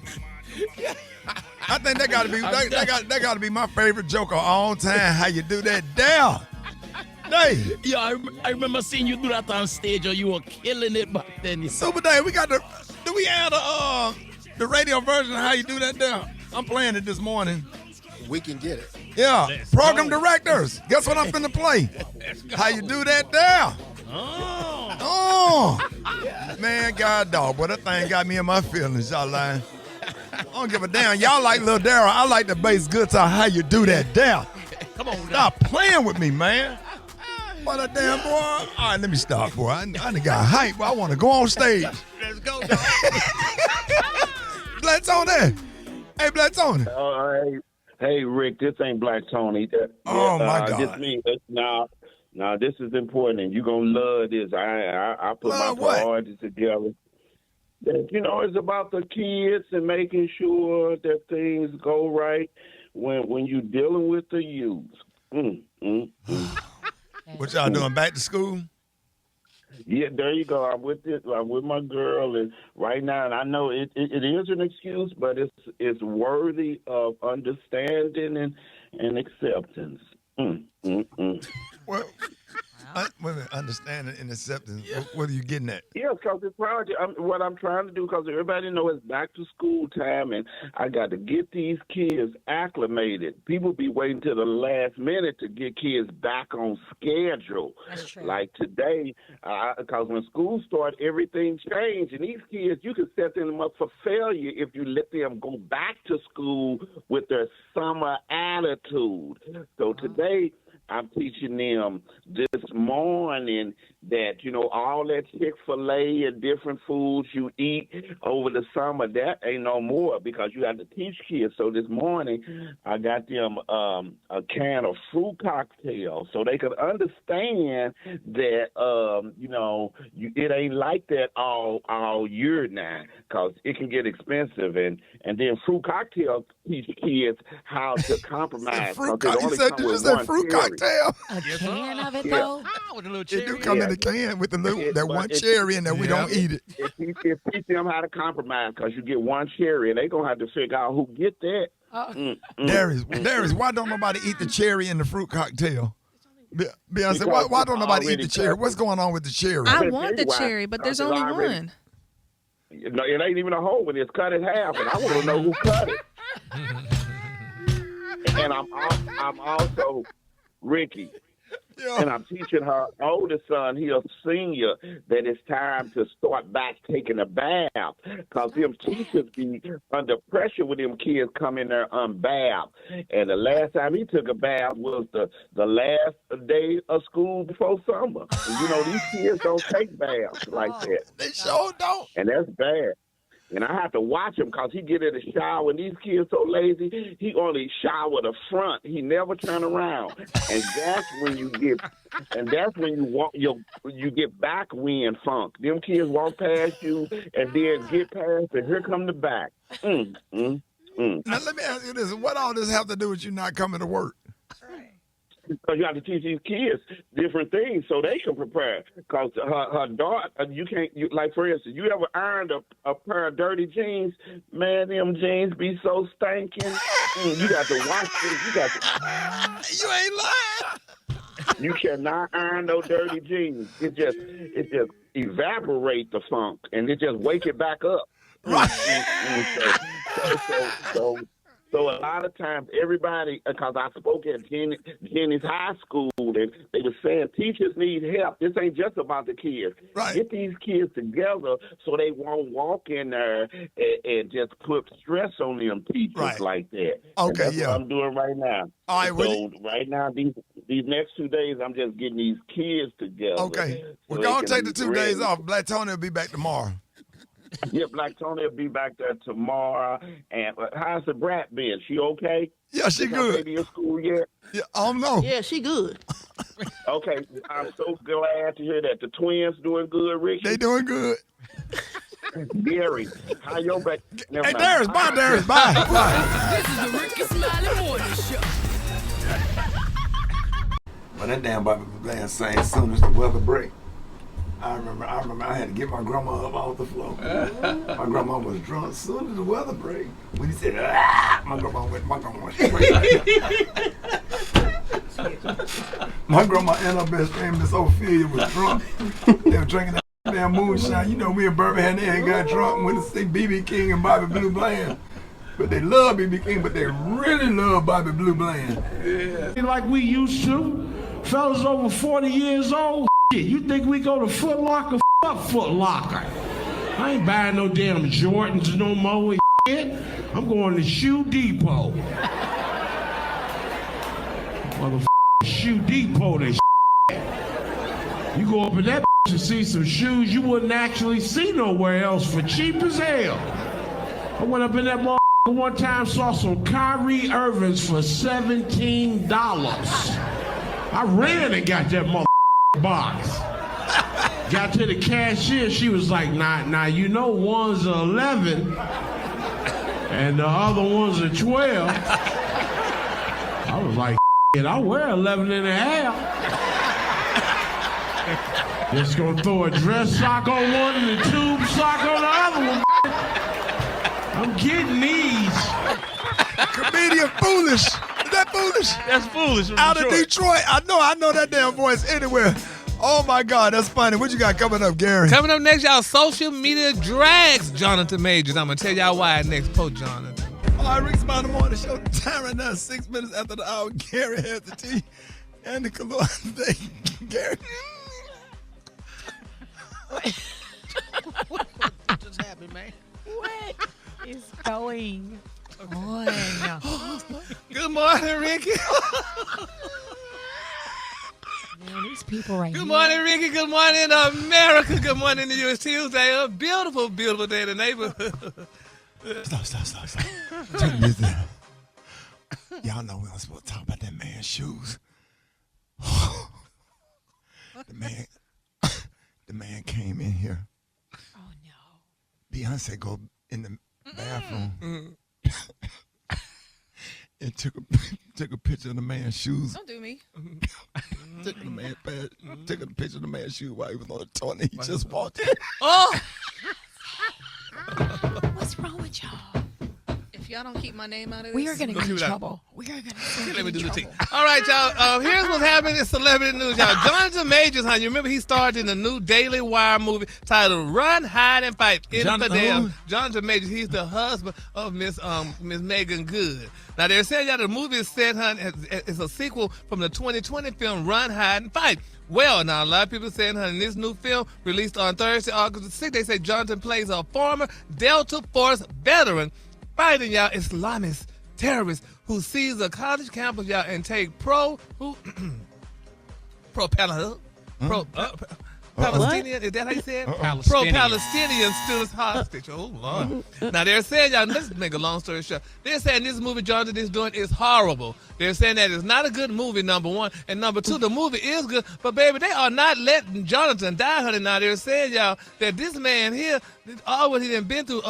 I think that gotta be that gotta be my favorite joke of all time. How you do that there? Hey. Yeah, I remember seeing you do that on stage, or you were killing it back then. Super Dave, we got do we add the radio version of how you do that there? I'm playing it this morning. We can get it. Yeah, program directors. Guess what I'm finna play? How you do that there? Oh. Man, God dog, boy, that thing got me in my feelings, y'all lying. I don't give a damn. Y'all like Lil Daryl. I like the bass guitar. How you do that there? Come on, stop playing with me, man. What a damn boy. All right, let me stop, boy. I done got hype, but I want to go on stage. Let's go, dog. Black Tony. Hey, Black Tony. Hey, Rick, this ain't Black Tony. My God. This me. Now, this is important, and you're going to love this. I put my priorities together. It's about the kids and making sure that things go right when you're dealing with the youth. What y'all doing, back to school? Yeah, there you go. I'm with my girl, and right now, and I know it is an excuse, but it's worthy of understanding and acceptance. Well, understanding and acceptance. What are you getting at? Yeah, because what I'm trying to do, because everybody knows it's back to school time, and I got to get these kids acclimated. People be waiting till the last minute to get kids back on schedule. That's true. Like today, because when school started, everything changed, and these kids, you can set them up for failure if you let them go back to school with their summer attitude. So today, I'm teaching them this morning that, all that Chick-fil-A and different foods you eat over the summer, that ain't no more because you have to teach kids. So this morning, I got them a can of fruit cocktail so they could understand that, it ain't like that all year now because it can get expensive. And then fruit cocktail teach kids how to compromise. You said fruit cocktail? A can of it, Yeah. though? With a little It cherry. do come in a can with that one cherry in there. We don't eat it. It teach them how to compromise because you get one cherry and they going to have to figure out who get that. Darius, why don't nobody eat the cherry in the fruit cocktail? Beyonce, why don't nobody eat the cherry? What's going on with the cherry? I want the cherry, but there's only one. No, it ain't even a hole when it's cut in half, and I want to know who cut it. And I'm also Ricky. Yeah. And I'm teaching her oldest son, he a senior, that it's time to start back taking a bath. Because them teachers be under pressure with them kids coming there unbathed. And the last time he took a bath was the last day of school before summer. And, these kids don't take baths like that. They sure don't. And that's bad. And I have to watch him because he get in the shower. And these kids so lazy, he only shower the front. He never turn around. And that's when you get back wind funk. Them kids walk past you and then get past, and here come the back. Now let me ask you this: what all this have to do with you not coming to work? Because you have to teach these kids different things so they can prepare. Because her daughter, like for instance, you ever ironed a pair of dirty jeans? Man, them jeans be so stinking. You got to wash them. You ain't lying. You cannot iron no dirty jeans. It just evaporate the funk and it just wake it back up. Right. So a lot of times everybody, because I spoke at Jenny's high school, and they were saying teachers need help. This ain't just about the kids. Right. Get these kids together so they won't walk in there and just put stress on them teachers like that. Okay, and that's yeah. what I'm doing right now. All right, so right now, these next 2 days, I'm just getting these kids together. Okay. We're so going to take the 2 days ready. off. Black Tony will be back tomorrow. Yeah, Black Tony will be back there tomorrow. And how's the brat been? She okay? Yeah, she Is her good. baby in school yet? Yeah, I don't know. Yeah, she good. Okay, I'm so glad to hear that. The twins doing good, Ricky? They doing good. Gary, how your back? Hey, Darius, bye, Darius, bye. This is the Rickey Smiley Morning Show. Well, that damn Bobby Bland sang as soon as the weather break. I remember I had to get my grandma up off the floor. My grandma was drunk as soon as the weather break. When he said, my grandma went straight. My grandma and her best friend, Miss Ophelia, was drunk. They were drinking that damn moonshine. Me and Birmingham, they had got drunk and went to see B.B. King and Bobby Blue Bland. But they love B.B. King, but they really love Bobby Blue Bland. Yeah. Like we used to. Fellas over 40 years old. You think we go to Foot Locker? Fuck Foot Locker. I ain't buying no damn Jordans no more and shit. I'm going to Shoe Depot. Motherfucker, Shoe Depot, that shit. You go up in that to see some shoes you wouldn't actually see nowhere else for cheap as hell. I went up in that motherfucker one time, saw some Kyrie Irvings for $17. I ran and got that motherfucker box. Got to the cashier, she was like, nah, one's 11 and the other one's a 12. I was like, I wear 11 and a half. Just gonna throw a dress sock on one and a tube sock on the other one. I'm getting these. Comedian Foolish. Is that Foolish? That's Foolish. Out of Detroit. I know that damn voice anywhere. Oh my God, that's funny. What you got coming up, Gary? Coming up next, y'all, social media drags Jonathan Majors. I'm gonna tell y'all why next. Po Jonathan. All right, Rickey Smiley Morning Show. Time right now, 6 minutes after the hour. Gary has the tea and the cologne. Gary. What just happened, man? What is going on? Good morning, Ricky. Man, these these people right Good here. morning, Ricky. Good morning, America. Good morning to you. It's Tuesday. A beautiful, beautiful day in the neighborhood. Stop. Turn this down. Y'all know we don't supposed to talk about that man's shoes. The man came in here. Oh no. Beyonce go in the bathroom and took a picture of the man's shoes. Don't do me. Took a picture of the man's shoe while he was on the toilet. He just walked in. Oh! What's wrong with y'all? If y'all don't keep my name out of this, We are going to get in keep it out. trouble. We are going to Let me do the trouble. thing. All right, y'all. Here's what's happening in celebrity news, y'all. Jonathan Majors, honey. You remember he starred in the new Daily Wire movie titled "Run, Hide, and Fight." Infidel. Jonathan Majors. He's the husband of Miss Megan Good. Now they're saying y'all the movie is set, honey, it's a sequel from the 2020 film "Run, Hide, and Fight." Well, now a lot of people saying, honey, in this new film released on Thursday, August the 6th, they say Jonathan plays a former Delta Force veteran fighting y'all Islamist terrorists who seize a college campus, y'all, and take Palestinian, is that how you say it? Pro-Palestinian students hostage. Oh, Lord. Now, they're saying, y'all, let's make a long story short. They're saying this movie Jonathan is doing is horrible. They're saying that it's not a good movie, number one. And number two, the movie is good. But, baby, they are not letting Jonathan die, honey. Now, they're saying, y'all, that this man here, all what he done been through,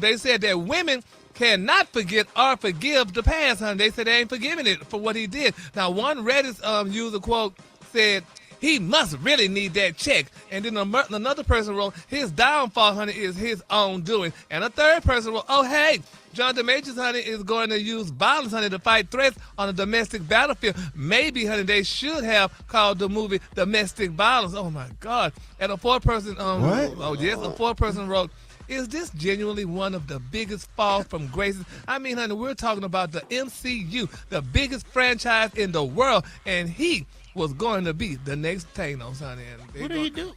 they said that women cannot forget or forgive the past, honey. They said they ain't forgiving it for what he did. Now, one Reddit user quote said, "He must really need that check." And then another person wrote, "His downfall, honey, is his own doing." And a third person wrote, "Oh, hey, Jonathan Majors, honey, is going to use violence, honey, to fight threats on a domestic battlefield. Maybe, honey, they should have called the movie Domestic Violence." Oh, my God. And a fourth person, a fourth person wrote, "Is this genuinely one of the biggest falls from graces?" I mean, honey, we're talking about the MCU, the biggest franchise in the world, and he was going to be the next Thanos, honey. What did he do?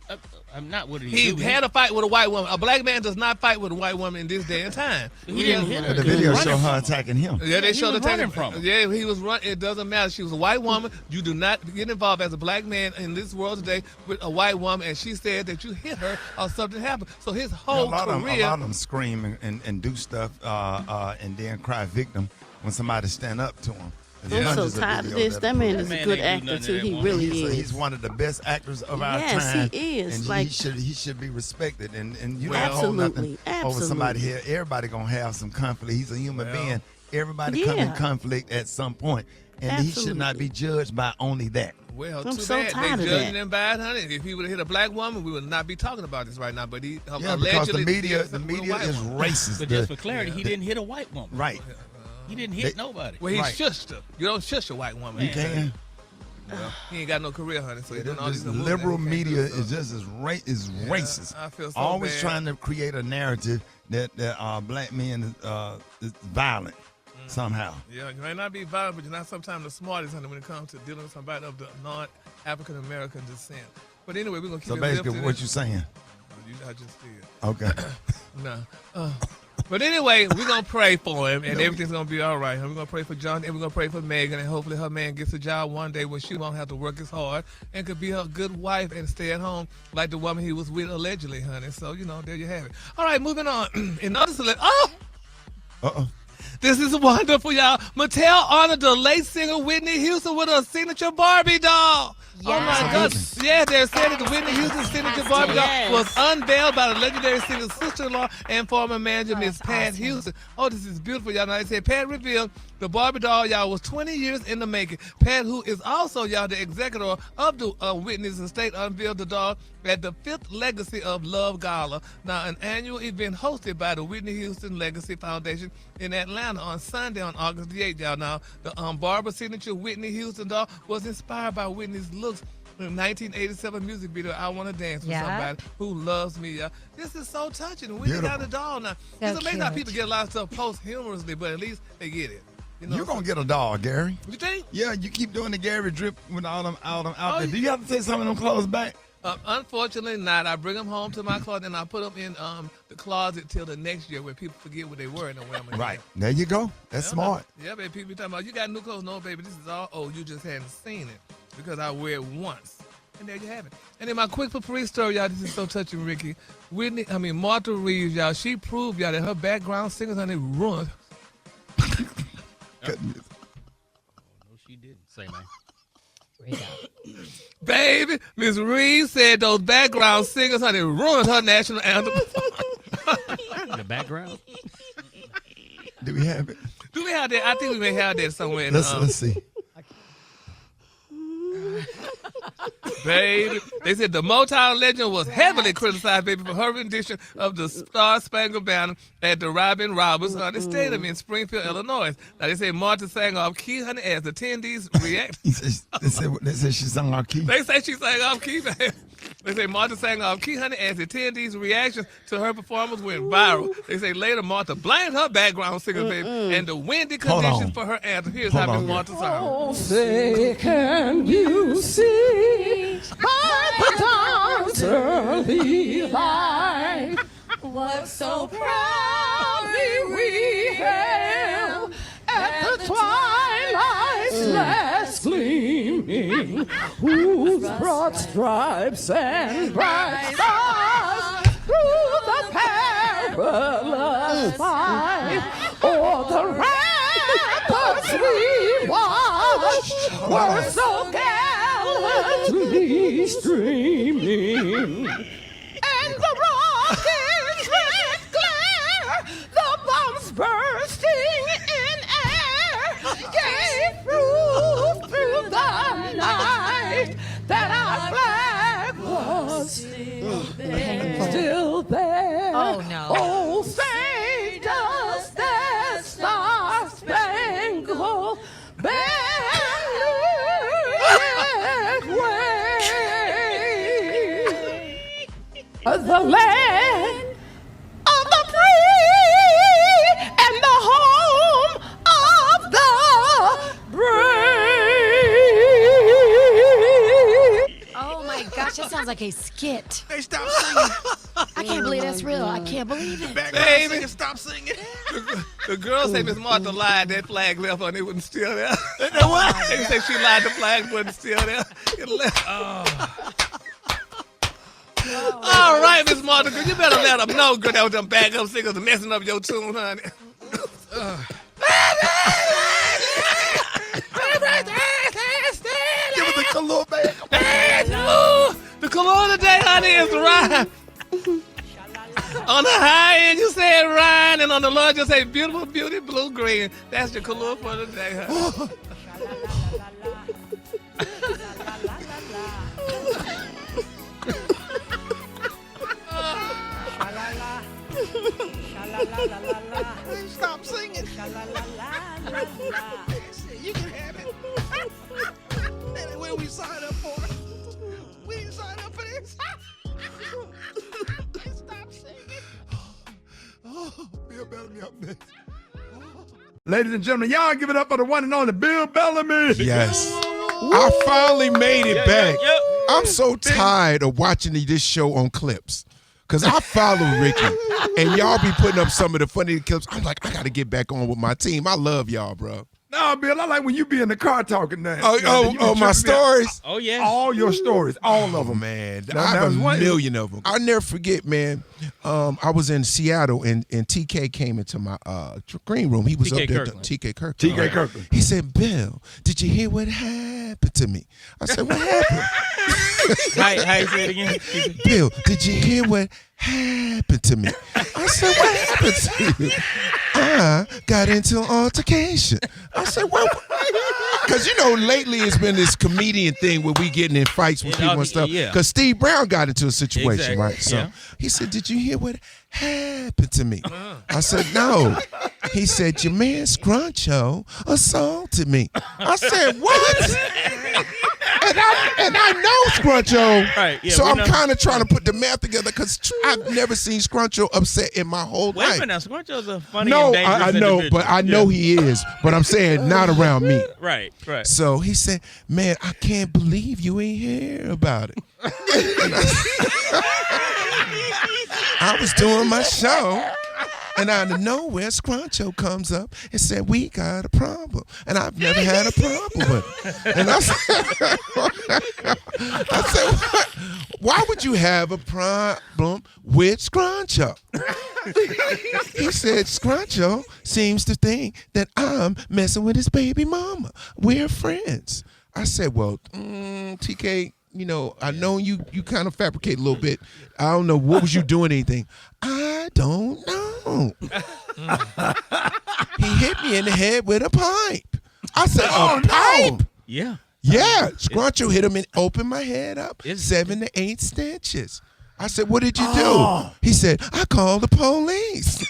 I'm not. What did He do? had a fight with a white woman. A black man does not fight with a white woman in this day and time. He didn't hit her. The video showed her attacking him. Yeah, they showed her running from him. Yeah, he was running. It doesn't matter. She was a white woman. You do not get involved as a black man in this world today with a white woman. And she said that you hit her or something happened. So his whole a lot career. of them scream and do stuff and then cry victim when somebody stand up to him. I'm so tired of this. That man is a good actor too. He really is. He's one of the best actors of our time. Yes, he is. And he should be respected. And you don't hold nothing over somebody here. Everybody gonna have some conflict. He's a human being. Everybody come in conflict at some point, and he should not be judged by only that. Well, I'm too so bad. tired They of judging that. him bad, honey. If he would have hit a black woman, we would not be talking about this right now. But he Because allegedly the media did something with a is white woman. racist. But just for clarity, he didn't hit a white woman. Right. He didn't hit nobody. Well, he shushed her. You don't shush a white woman. You can. Well, he ain't got no career, honey. So he's doing all This these movies liberal that he can't media do, is just as racist. I feel so Always bad. trying to create a narrative that black men is violent somehow. Yeah, you may not be violent, but you're not sometimes the smartest, honey, when it comes to dealing with somebody of the non-African American descent. But anyway, we're gonna keep So it basically, lifted. what you saying? I just did. Okay. No. But anyway, we're going to pray for him, and everything's going to be all right. We're going to pray for John, and we're going to pray for Megan, and hopefully her man gets a job one day where she won't have to work as hard and could be a good wife and stay at home like the woman he was with allegedly, honey. So, there you have it. All right, moving on. In other Uh-oh. This is wonderful, y'all. Mattel honored the late singer Whitney Houston with a signature Barbie doll. Yes. Oh, my God. Yeah, they're saying that the Whitney Houston signature Barbie doll was unveiled by the legendary singer's sister-in-law and former manager, Miss Pat Houston. Oh, this is beautiful, y'all. Now, they said Pat revealed the Barbie doll, y'all, was 20 years in the making. Pat, who is also, y'all, the executor of the Whitney's estate, unveiled the doll at the 5th Legacy of Love Gala. Now, an annual event hosted by the Whitney Houston Legacy Foundation in Atlanta on Sunday on August the 8th, y'all. Now, the Barbara signature Whitney Houston doll was inspired by Whitney's looks in the 1987 music video, I Want to Dance with Somebody Who Loves Me. This is so touching. We got a doll now. It's amazing how people get a lot of stuff post-humorously, but at least they get it. You're going to get a doll, Gary. You think? Yeah, you keep doing the Gary drip with all them out there. Do you have to take some of them clothes back? Unfortunately not. I bring them home to my closet and I put them in the closet till the next year when people forget what they were and don't wear them again. Right. There you go. That's smart. Yeah, baby. People be talking about, you got new clothes. No, baby, this is all old. You just hadn't seen it. because I wear it once. And there you have it. And then my quick for free story, y'all, this is so touching, Ricky. Martha Reeves, y'all, she proved, y'all, that her background singers, honey, ruined. No, she didn't. Say, man. Baby, Miss Reeves said those background singers, honey, ruined her national anthem. The background? Do we have it? Do we have that? I think we may have that somewhere. Let's see. Baby, they said the Motown legend was heavily criticized, baby, for her rendition of the Star Spangled Banner at the Robin Roberts Stadium in Springfield, Illinois. Now, they say Martha sang off key, honey, as attendees react. They said she sang off key. They say she sang off key, baby. They say Martha sang off key, honey, as attendees' reactions to her performance went viral. They say later Martha blamed her background singers, baby, and the windy conditions for her anthem. Here's how Miss Martha sang. Oh, say, can you see by the dawn's early light what so proudly we hailed at the twilight's last gleaming, whose broad stripes and bright stars through the perilous fight o'er the ramparts we watched were so gallantly streaming, and the rockets' red glare, the bombs bursting in air, gave proof through the night that our flag was still there. Still there. Oh, no. Oh, say does that star-spangled banner yet wave? The land of the free and the home of the brave. Oh my gosh, that sounds like a skit. Hey, stop singing. I can't believe that's real. I can't believe it. Baby, stop singing. The girls say Miss Martha lied, that flag left her and it wasn't still there. They say she lied, the flag wasn't still there. It left. All right, Miss Martha, you better let them know, girl, that was them backup singers messing up your tune, honey. Give us the color back. The color today, honey, is Ryan. On the high end, you said Ryan, and on the low, you say beautiful, beauty, blue, green. That's your color for the day, honey. Stop singing. You can have it. That's what we signed up for. We didn't sign up for this. Stop singing. Bill Bellamy up next. Ladies and gentlemen, y'all give it up for the one and only Bill Bellamy. Yes. I finally made it back. I'm so tired of watching this show on clips. Because I follow Ricky, and y'all be putting up some of the funny clips. I'm like, I got to get back on with my team. I love y'all, bro. No, Bill, I like when you be in the car talking now. My stories? Oh, yeah. All your stories, all of them. Man, I have a million of them. I'll never forget, man. I was in Seattle, and TK came into my green room. He was up there. TK Kirkland. TK Kirkland. He said, Bill, did you hear what happened to me? I said, what happened? How you say it again? Bill, did you hear what happened to me? I said, what happened to you? I got into an altercation. I said, well, because, lately it's been this comedian thing where we getting in fights with people and stuff. Because Steve Brown got into a situation, right? So he said, did you hear what happened to me? I said, no. He said, your man Scruncho assaulted me. I said, what? And I know Scruncho, right, so I'm kind of trying to put the math together because I've never seen Scruncho upset in my whole life. Wait a minute, now, Scruncho's a funny No, and dangerous I know, individual. but I know he is. But I'm saying not around me. Right. So he said, man, I can't believe you ain't hear about it. I was doing my show. And out of nowhere, Scruncho comes up and said, we got a problem. And I've never had a problem with it. And I said, why would you have a problem with Scruncho? He said, Scruncho seems to think that I'm messing with his baby mama. We're friends. I said, well, TK, I know you kind of fabricate a little bit. I don't know. What was you doing anything? I don't know. He hit me in the head with a pipe. I said, a pipe? Yeah. Yeah. Scruncho hit him and opened my head up 7 to 8 stitches. I said, what did you do? He said, I called the police.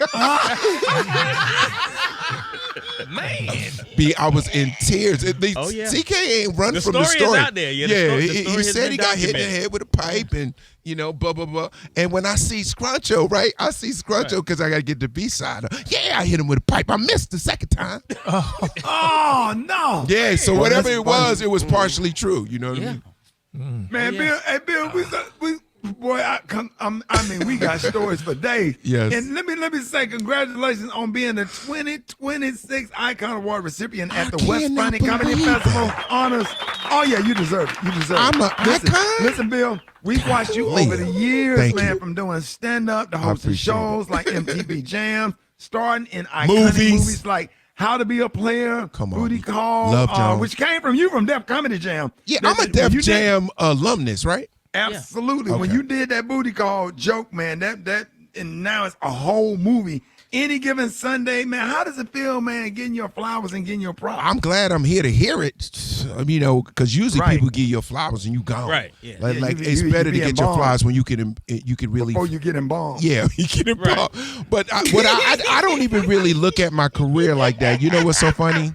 Man. I was in tears. CK ain't run from the story. Is out there. Yeah, he said he got hit in the head with a pipe and, blah, blah, blah. And when I see Scruncho, right, because I got to get the B-side. Yeah, I hit him with a pipe. I missed the second time. Oh, no. Yeah, so whatever it was partially true. You know what I mean? Man, Bill, boy, we got stories for days. Yes. And let me say congratulations on being the 2026 Icon Award recipient at the West Funny Comedy Festival Honors. Oh yeah, you deserve it. I'm an icon. Listen, Bill, we've watched you over the years, Thank man, you. from doing stand-up to hosting shows like MTV Jams, starring in iconic Movies. movies like How to Be a Player, Booty Call, Love Jones. which came from you from Def Comedy Jam. Yeah, I'm a Def Jam alumnus, right? Absolutely. Yeah. When Okay. you did that booty call joke, man, that and now it's a whole movie. Any given Sunday, man, how does it feel, man, getting your flowers and getting your props? I'm glad I'm here to hear it, because usually people give you flowers and you gone. Right, yeah. It's better to get your flowers when you can really. Before you get embalmed. Yeah, you get embalmed. But I don't even really look at my career like that. You know what's so funny?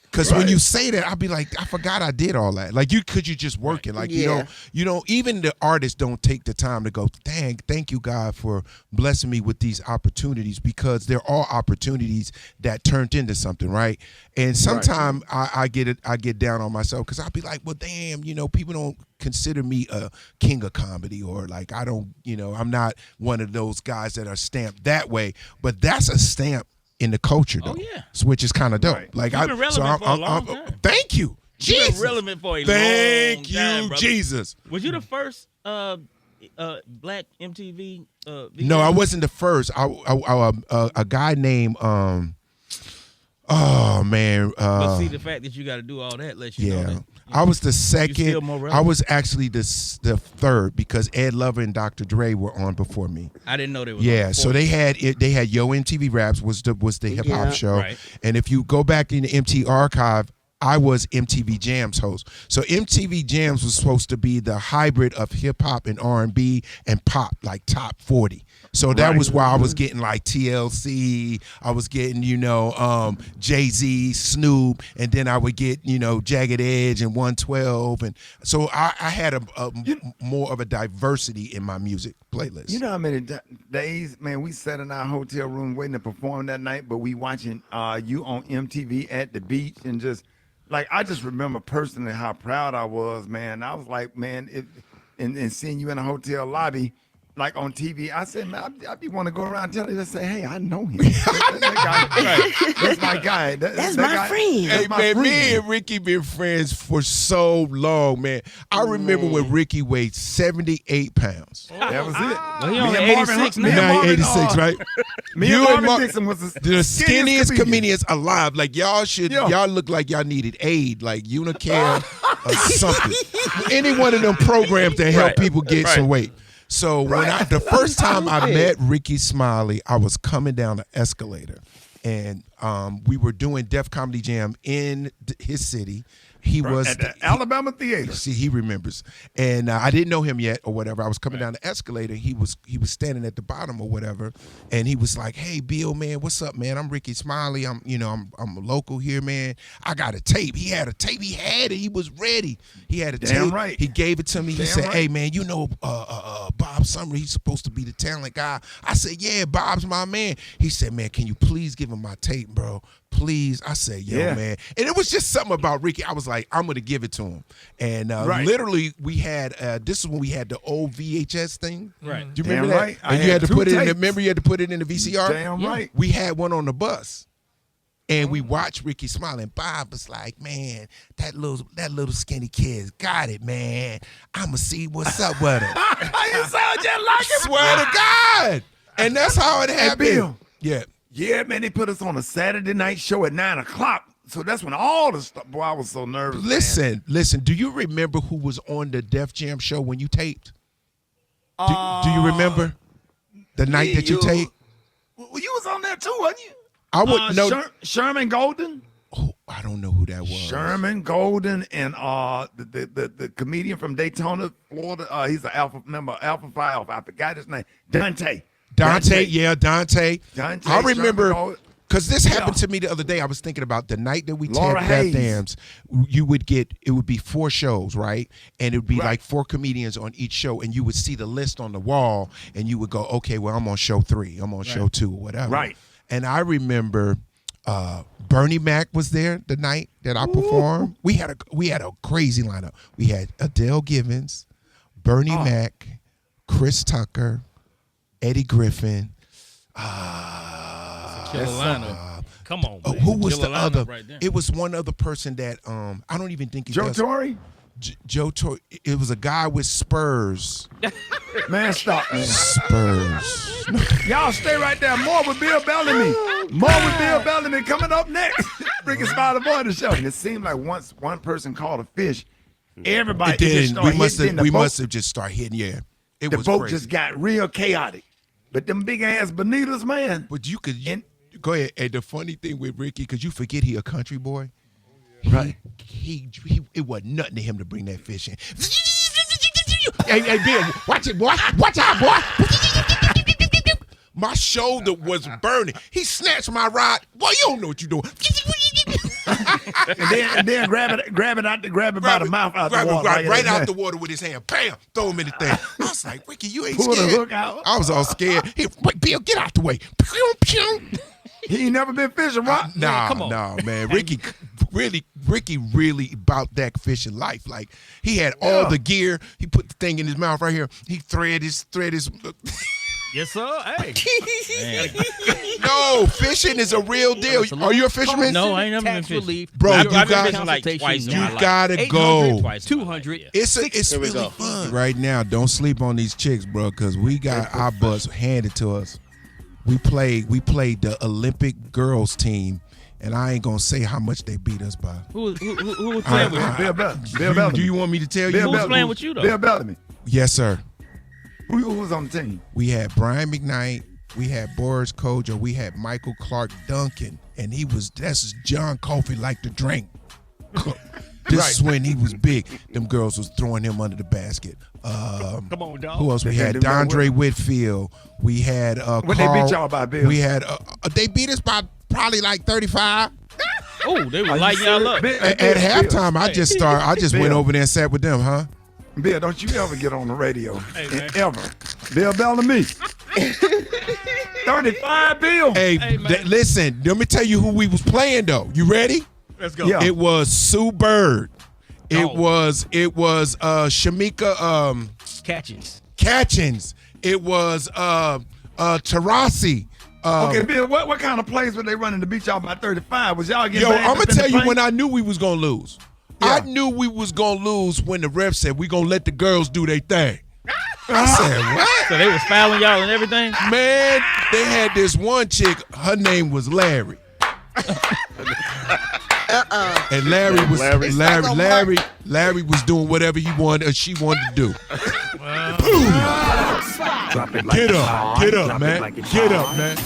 Because when you say that, I'll be like, I forgot I did all that. Like, you just working. Like, even the artists don't take the time to go, thank you, God, for blessing me with these opportunities, because there are opportunities that turned into something, right? And sometimes I get down on myself because I'll be like, well, damn, people don't consider me a king of comedy, or like I don't, I'm not one of those guys that are stamped that way. But that's a stamp in the culture, though, which is kind of dope. Right. Like, You've been relevant for a long time. Thank you, Jesus. You've been relevant for a Thank long you, time, brother. Jesus. Was you the first black MTV? No, I wasn't the first. A guy named but see, the fact that you got to do all that lets you know that. I was the second. still more relevant. I was actually the third, because Ed Lover and Dr. Dre were on before me. I didn't know they were. Yeah, so they had Yo MTV Raps was the hip hop show, right. And if you go back in the MTV archive, I was MTV Jams host. So MTV Jams was supposed to be the hybrid of hip hop and R&B and pop, like top 40. So that was why I was getting like TLC, I was getting, Jay-Z, Snoop, and then I would get, Jagged Edge and 112. And so I had a more of a diversity in my music playlist. You know how many days, man, we sat in our hotel room waiting to perform that night, but we watching you on MTV at the beach, and just, like, I just remember personally how proud I was, man. I was like, man, and seeing you in a hotel lobby, like on TV, I said, man, I be want to go around telling you, say, hey, I know him. That's my guy. That's my friend. Hey, man, me and Ricky been friends for so long, man. I remember when Ricky weighed 78 pounds. That was it. Well, he only 86 now. Now 86, right? Me and Marvin Dixon was the skinniest comedians alive. Like, y'all look like y'all needed aid, like Unicare or something. Any one of them programs that help people get some weight. So when the first time I met Rickey Smiley, I was coming down the escalator, and we were doing Def Comedy Jam in his city. He was at the Alabama Theater. See, he remembers, and I didn't know him yet or whatever. I was coming down the escalator. He was standing at the bottom or whatever, and he was like, "Hey, Bill, man, what's up, man? I'm Rickey Smiley. I'm a local here, man. I got a tape." He had a tape. He had it. He was ready. He had a tape. Right. He gave it to me. He said, "Hey, man, Bob Bob Summer, he's supposed to be the talent guy. I said, yeah, Bob's my man. He said, man, can you please give him my tape, bro? Please. I said, yo, man. And it was just something about Rickey. I was like, I'm going to give it to him. And literally, we had, this is when we had the old VHS thing. Right. Do you remember that? Right. And you had to put it in, remember you had to put it in the VCR? Damn right. We had one on the bus. And we watched Rickey Smiley, and Bob was like, man, that little skinny kid's got it, man. I'ma see what's up with him. You sound just like him. Swear to God. And that's how it happened. Bill. Yeah. Yeah, man, they put us on a Saturday night show at 9 o'clock. So that's when all the stuff, boy, I was so nervous. Listen, do you remember who was on the Def Jam show when you taped? Do you remember the night that you taped? Well, you was on there too, wasn't you? I would know. Sherman Golden. Oh, I don't know who that was. Sherman Golden and the comedian from Daytona, Florida. He's an Alpha member, Alpha Phi Alpha. I forgot his name. Dante. Dante. I remember because this happened to me the other day. I was thinking about the night that we taped Def Jams. It would be 4 shows, right? And it would be like 4 comedians on each show, and you would see the list on the wall, and you would go, okay, well, I'm on show 3, I'm on show 2, or whatever. Right. And I remember Bernie Mac was there the night that I performed. We had a crazy lineup. We had Adele Givens, Bernie Mac, Chris Tucker, Eddie Griffin. Killer lineup. Come on, man. Who was Killer the other? right there. It was one other person that I don't even think he Joe does. Torre? Joe Torre. It was a guy with Spurs. Man, stop, man. Spurs. Y'all stay right there. More with Bill Bellamy. More with Bill Bellamy coming up next. Rickey Smiley Boy the show. And it seemed like once one person caught a fish, everybody just started we must have just started hitting. Yeah, the boat just got real chaotic. But them big ass bonitas, man. But you could go ahead. And the funny thing with Rickey, because you forget he a country boy. Right. He it wasn't nothing to him to bring that fish in. Hey, Bill, watch it, boy. Watch out, boy. My shoulder was burning. He snatched my rod. Boy, you don't know what you're doing. and then grab it by the mouth out the water. Right out the water with his hand. Bam! Throw him in the thing. I was like, Rickey, you ain't Pull scared. the hook out. I was all scared. Wait, Bill, get out the way. He ain't never been fishing, right? Nah, man. Rickey really about that fishing life. Like, he had all the gear. He put the thing in his mouth right here. He thread his. Yes, sir. Hey. No, fishing is a real deal. Are you a fisherman? No, I ain't never been fishing. Bro, I've been fishing like twice in my life. You gotta go. 200. It's really fun. Right now, don't sleep on these chicks, bro, because we got our butts handed to us. We played the Olympic girls team, and I ain't gonna say how much they beat us by. Who was playing with you? Bill Bellamy. Do you want me to tell you? Who was playing with you, though? Bill Bellamy. Yes, sir. Who was on the team? We had Brian McKnight, we had Boris Kojo, we had Michael Clark Duncan, and that's John Coffey like to drink. This is when he was big. Them girls was throwing him under the basket. Come on, dog. Who else? We had Dondre Whitfield. We had What they beat y'all by, Bill? We had they beat us by probably like 35. Oh, they were lighting y'all up. At halftime, I just went over there and sat with them, huh? Bill, don't you ever get on the radio. Ever. Bill Bellamy. 35, Bill. Hey, listen, let me tell you who we was playing, though. You ready? Let's go. Yeah. It was Sue Bird. It was Shamika Catchins. It was Tarasi. Okay, Bill, what kind of plays were they running to beat y'all by 35? Was y'all getting I'm going to tell you when I knew we was going to lose. Yeah. I knew we was going to lose when the ref said we going to let the girls do their thing. I said, what? So they was fouling y'all and everything? Man, they had this one chick, her name was Larry. And Larry was doing whatever he wanted or she wanted to do. Get up, man. Get up, man.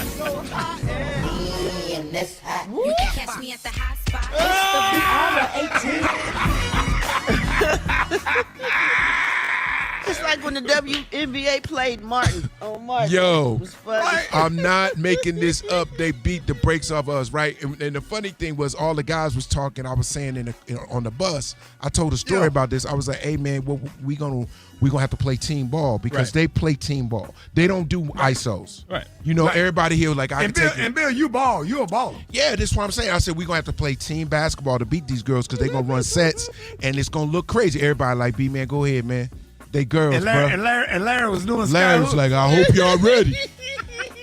You can catch me at the hot spot. It's like when the WNBA played Martin on Martin. Yo, It was funny. I'm not making this up. They beat the brakes off us, right? And the funny thing was, all the guys was talking. I was saying on the bus, I told a story about this. I was like, "Hey man, well, we gonna have to play team ball because they play team ball. They don't do ISOs. Right. You know, everybody here was like, I And can Bill, take it. and Bill, you ball. You a baller. Yeah, that's what I'm saying. I said we're gonna have to play team basketball to beat these girls because they're gonna run sets and it's gonna look crazy. Everybody like, B man, go ahead, man. They girls, And Larry was doing Larry was like, I hope y'all ready.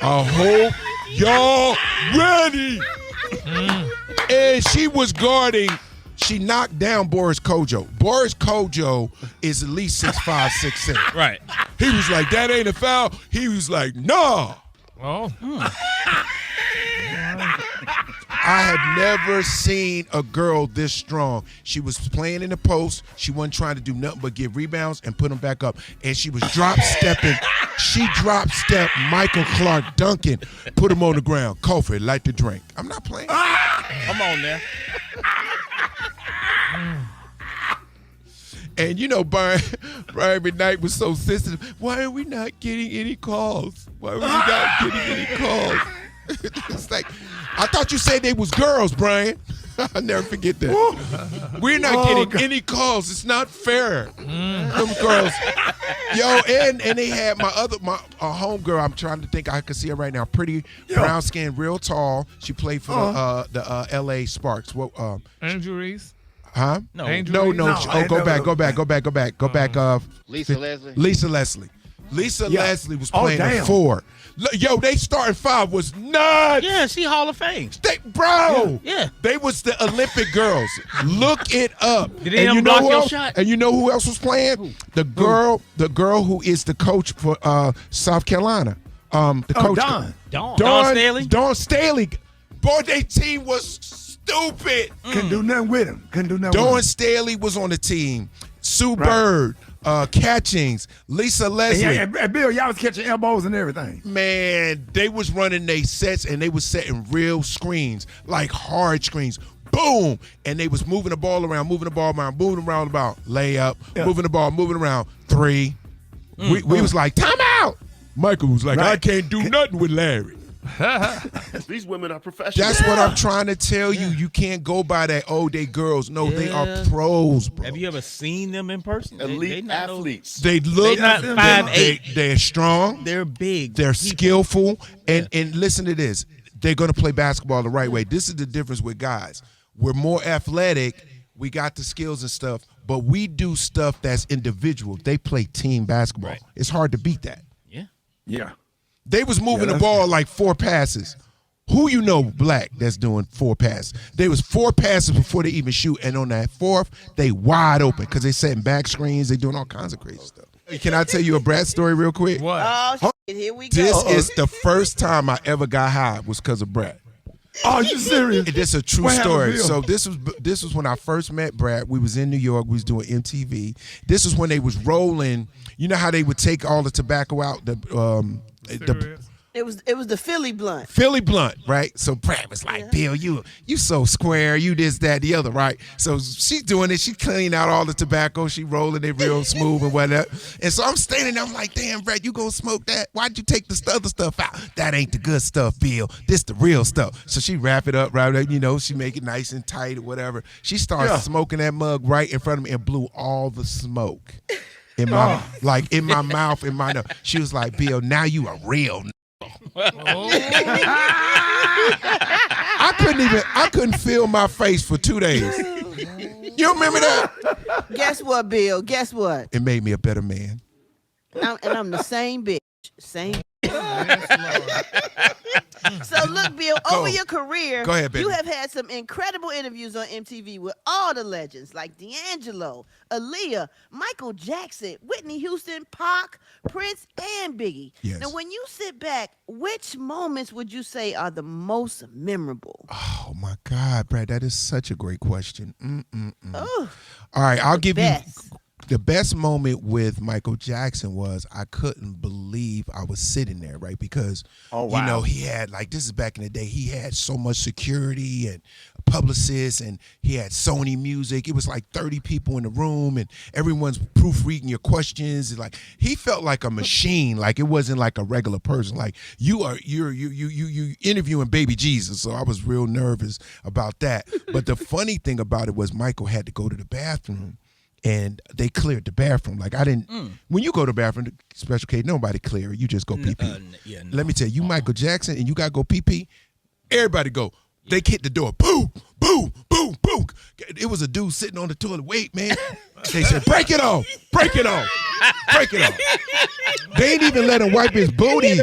I hope y'all ready. And she was guarding. She knocked down Boris Kojo. Boris Kojo is at least 6'5", 6'7". Right. He was like, that ain't a foul. He was like, nah. Oh. I had never seen a girl this strong. She was playing in the post. She wasn't trying to do nothing but get rebounds and put them back up. And she was drop-stepping. She drop-stepped Michael Clark Duncan, put him on the ground. Kofi, light the drink. I'm not playing. Come on now. And you know, Brian McKnight was so sensitive. Why are we not getting any calls? Why are we not getting any calls? It's like, I thought you said they was girls, Brian. I'll never forget that. We're not getting any calls. It's not fair. Them girls. Yo, and they had my homegirl. I'm trying to think. I can see her right now. Pretty, brown skin, real tall. She played for the L.A. Sparks. What? Andrew Reese? Huh? No. No. Oh, go back. Lisa Leslie. Lisa Leslie was playing the 4. Yo, they starting 5 was nuts. Yeah, she Hall of Fame. Bro. Yeah. They was the Olympic girls. Look it up. Did they even block your shot? And you know who else was playing? The girl who is the coach for South Carolina. The coach. Dawn Staley. Dawn Staley. Boy, their team was stupid. Couldn't do nothing with him. Dawn Staley was on the team. Sue Bird. Catchings, Lisa Leslie. And Bill, y'all was catching elbows and everything. Man, they was running their sets and they was setting real screens, like hard screens. Boom! And they was moving the ball around, moving about, layup, moving the ball, moving around, 3. We was like, time out! Michael was like, I can't do nothing with Larry. These women are professionals. That's what I'm trying to tell you. You can't go by that, they girls. No, they are pros, bro. Have you ever seen them in person? Elite athletes. They look, not 5'8". They're strong. They're big. They're skillful. And listen to this. They're going to play basketball the right way. This is the difference with guys. We're more athletic. We got the skills and stuff, but we do stuff that's individual. They play team basketball. Right. It's hard to beat that. Yeah. They was moving the ball like 4 passes. Who you know black that's doing 4 passes? They was 4 passes before they even shoot, and on that 4th, they wide open because they setting back screens. They doing all kinds of crazy stuff. Can I tell you a Brad story real quick? What? Oh, shit, here we go. This is the first time I ever got high was because of Brad. Oh, you serious? This is a true What happened, story. Bill? So this was when I first met Brad. We was in New York. We was doing MTV. This is when they was rolling. You know how they would take all the tobacco out, It was the Philly blunt. Philly blunt, right? So Brad was like, Bill, you so square, you this, that, the other, right? So she's doing it. She cleaned out all the tobacco. She rolling it real smooth and whatnot. And so I'm standing there, I'm like, damn, Brad, you gonna smoke that? Why'd you take the other stuff out? That ain't the good stuff, Bill. This the real stuff. So she wrap it up, right? You know, she make it nice and tight or whatever. She starts smoking that mug right in front of me and blew all the smoke in my in my mouth, in my nose. She was like, Bill, now you a real I couldn't feel my face for 2 days. You remember that? Guess what, Bill? Guess what? It made me a better man. And I'm the same bitch. Same. So look, Bill, over your career, Go ahead, baby. you have had some incredible interviews on MTV with all the legends like D'Angelo, Aaliyah, Michael Jackson, Whitney Houston, Pac, Prince, and Biggie. Yes. Now, when you sit back, which moments would you say are the most memorable? Oh my God, Brad, that is such a great question. Oh, all right, I'll give best. you the best moment with Michael Jackson was I couldn't believe believe I was sitting there, right? Because, Oh, wow. you know, he had, like, this is back in the day, he had so much security and publicists, and he had Sony Music. It was like 30 people in the room, and everyone's proofreading your questions. It's like, he felt like a machine. Like, it wasn't like a regular person. Like, you interviewing baby Jesus. So I was real nervous about that. But the funny thing about it was Michael had to go to the bathroom. And they cleared the bathroom. Like, I didn't. When you go to the bathroom, special case, nobody clear. You just go pee pee. Let me tell you, Michael Jackson, and you got to go pee pee. Everybody go. They hit the door. Boom, boom, boom, boom. It was a dude sitting on the toilet. Wait, man. They said, break it off. Break it off. Break it off. They ain't even let him wipe his booty.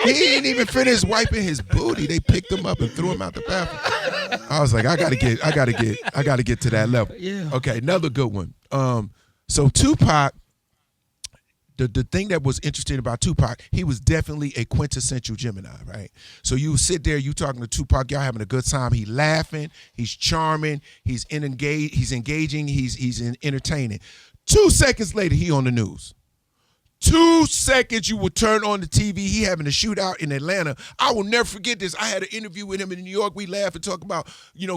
He ain't even finished wiping his booty. They picked him up and threw him out the bathroom. I was like, I gotta get to that level. Yeah. Okay, another good one. So Tupac, the thing that was interesting about Tupac, he was definitely a quintessential Gemini, right? So you sit there, you talking to Tupac, y'all having a good time. He laughing, he's charming, he's engaging, he's entertaining. 2 seconds later, he on the news. 2 seconds, you will turn on the TV. He having a shootout in Atlanta. I will never forget this. I had an interview with him in New York. We laugh and talk about,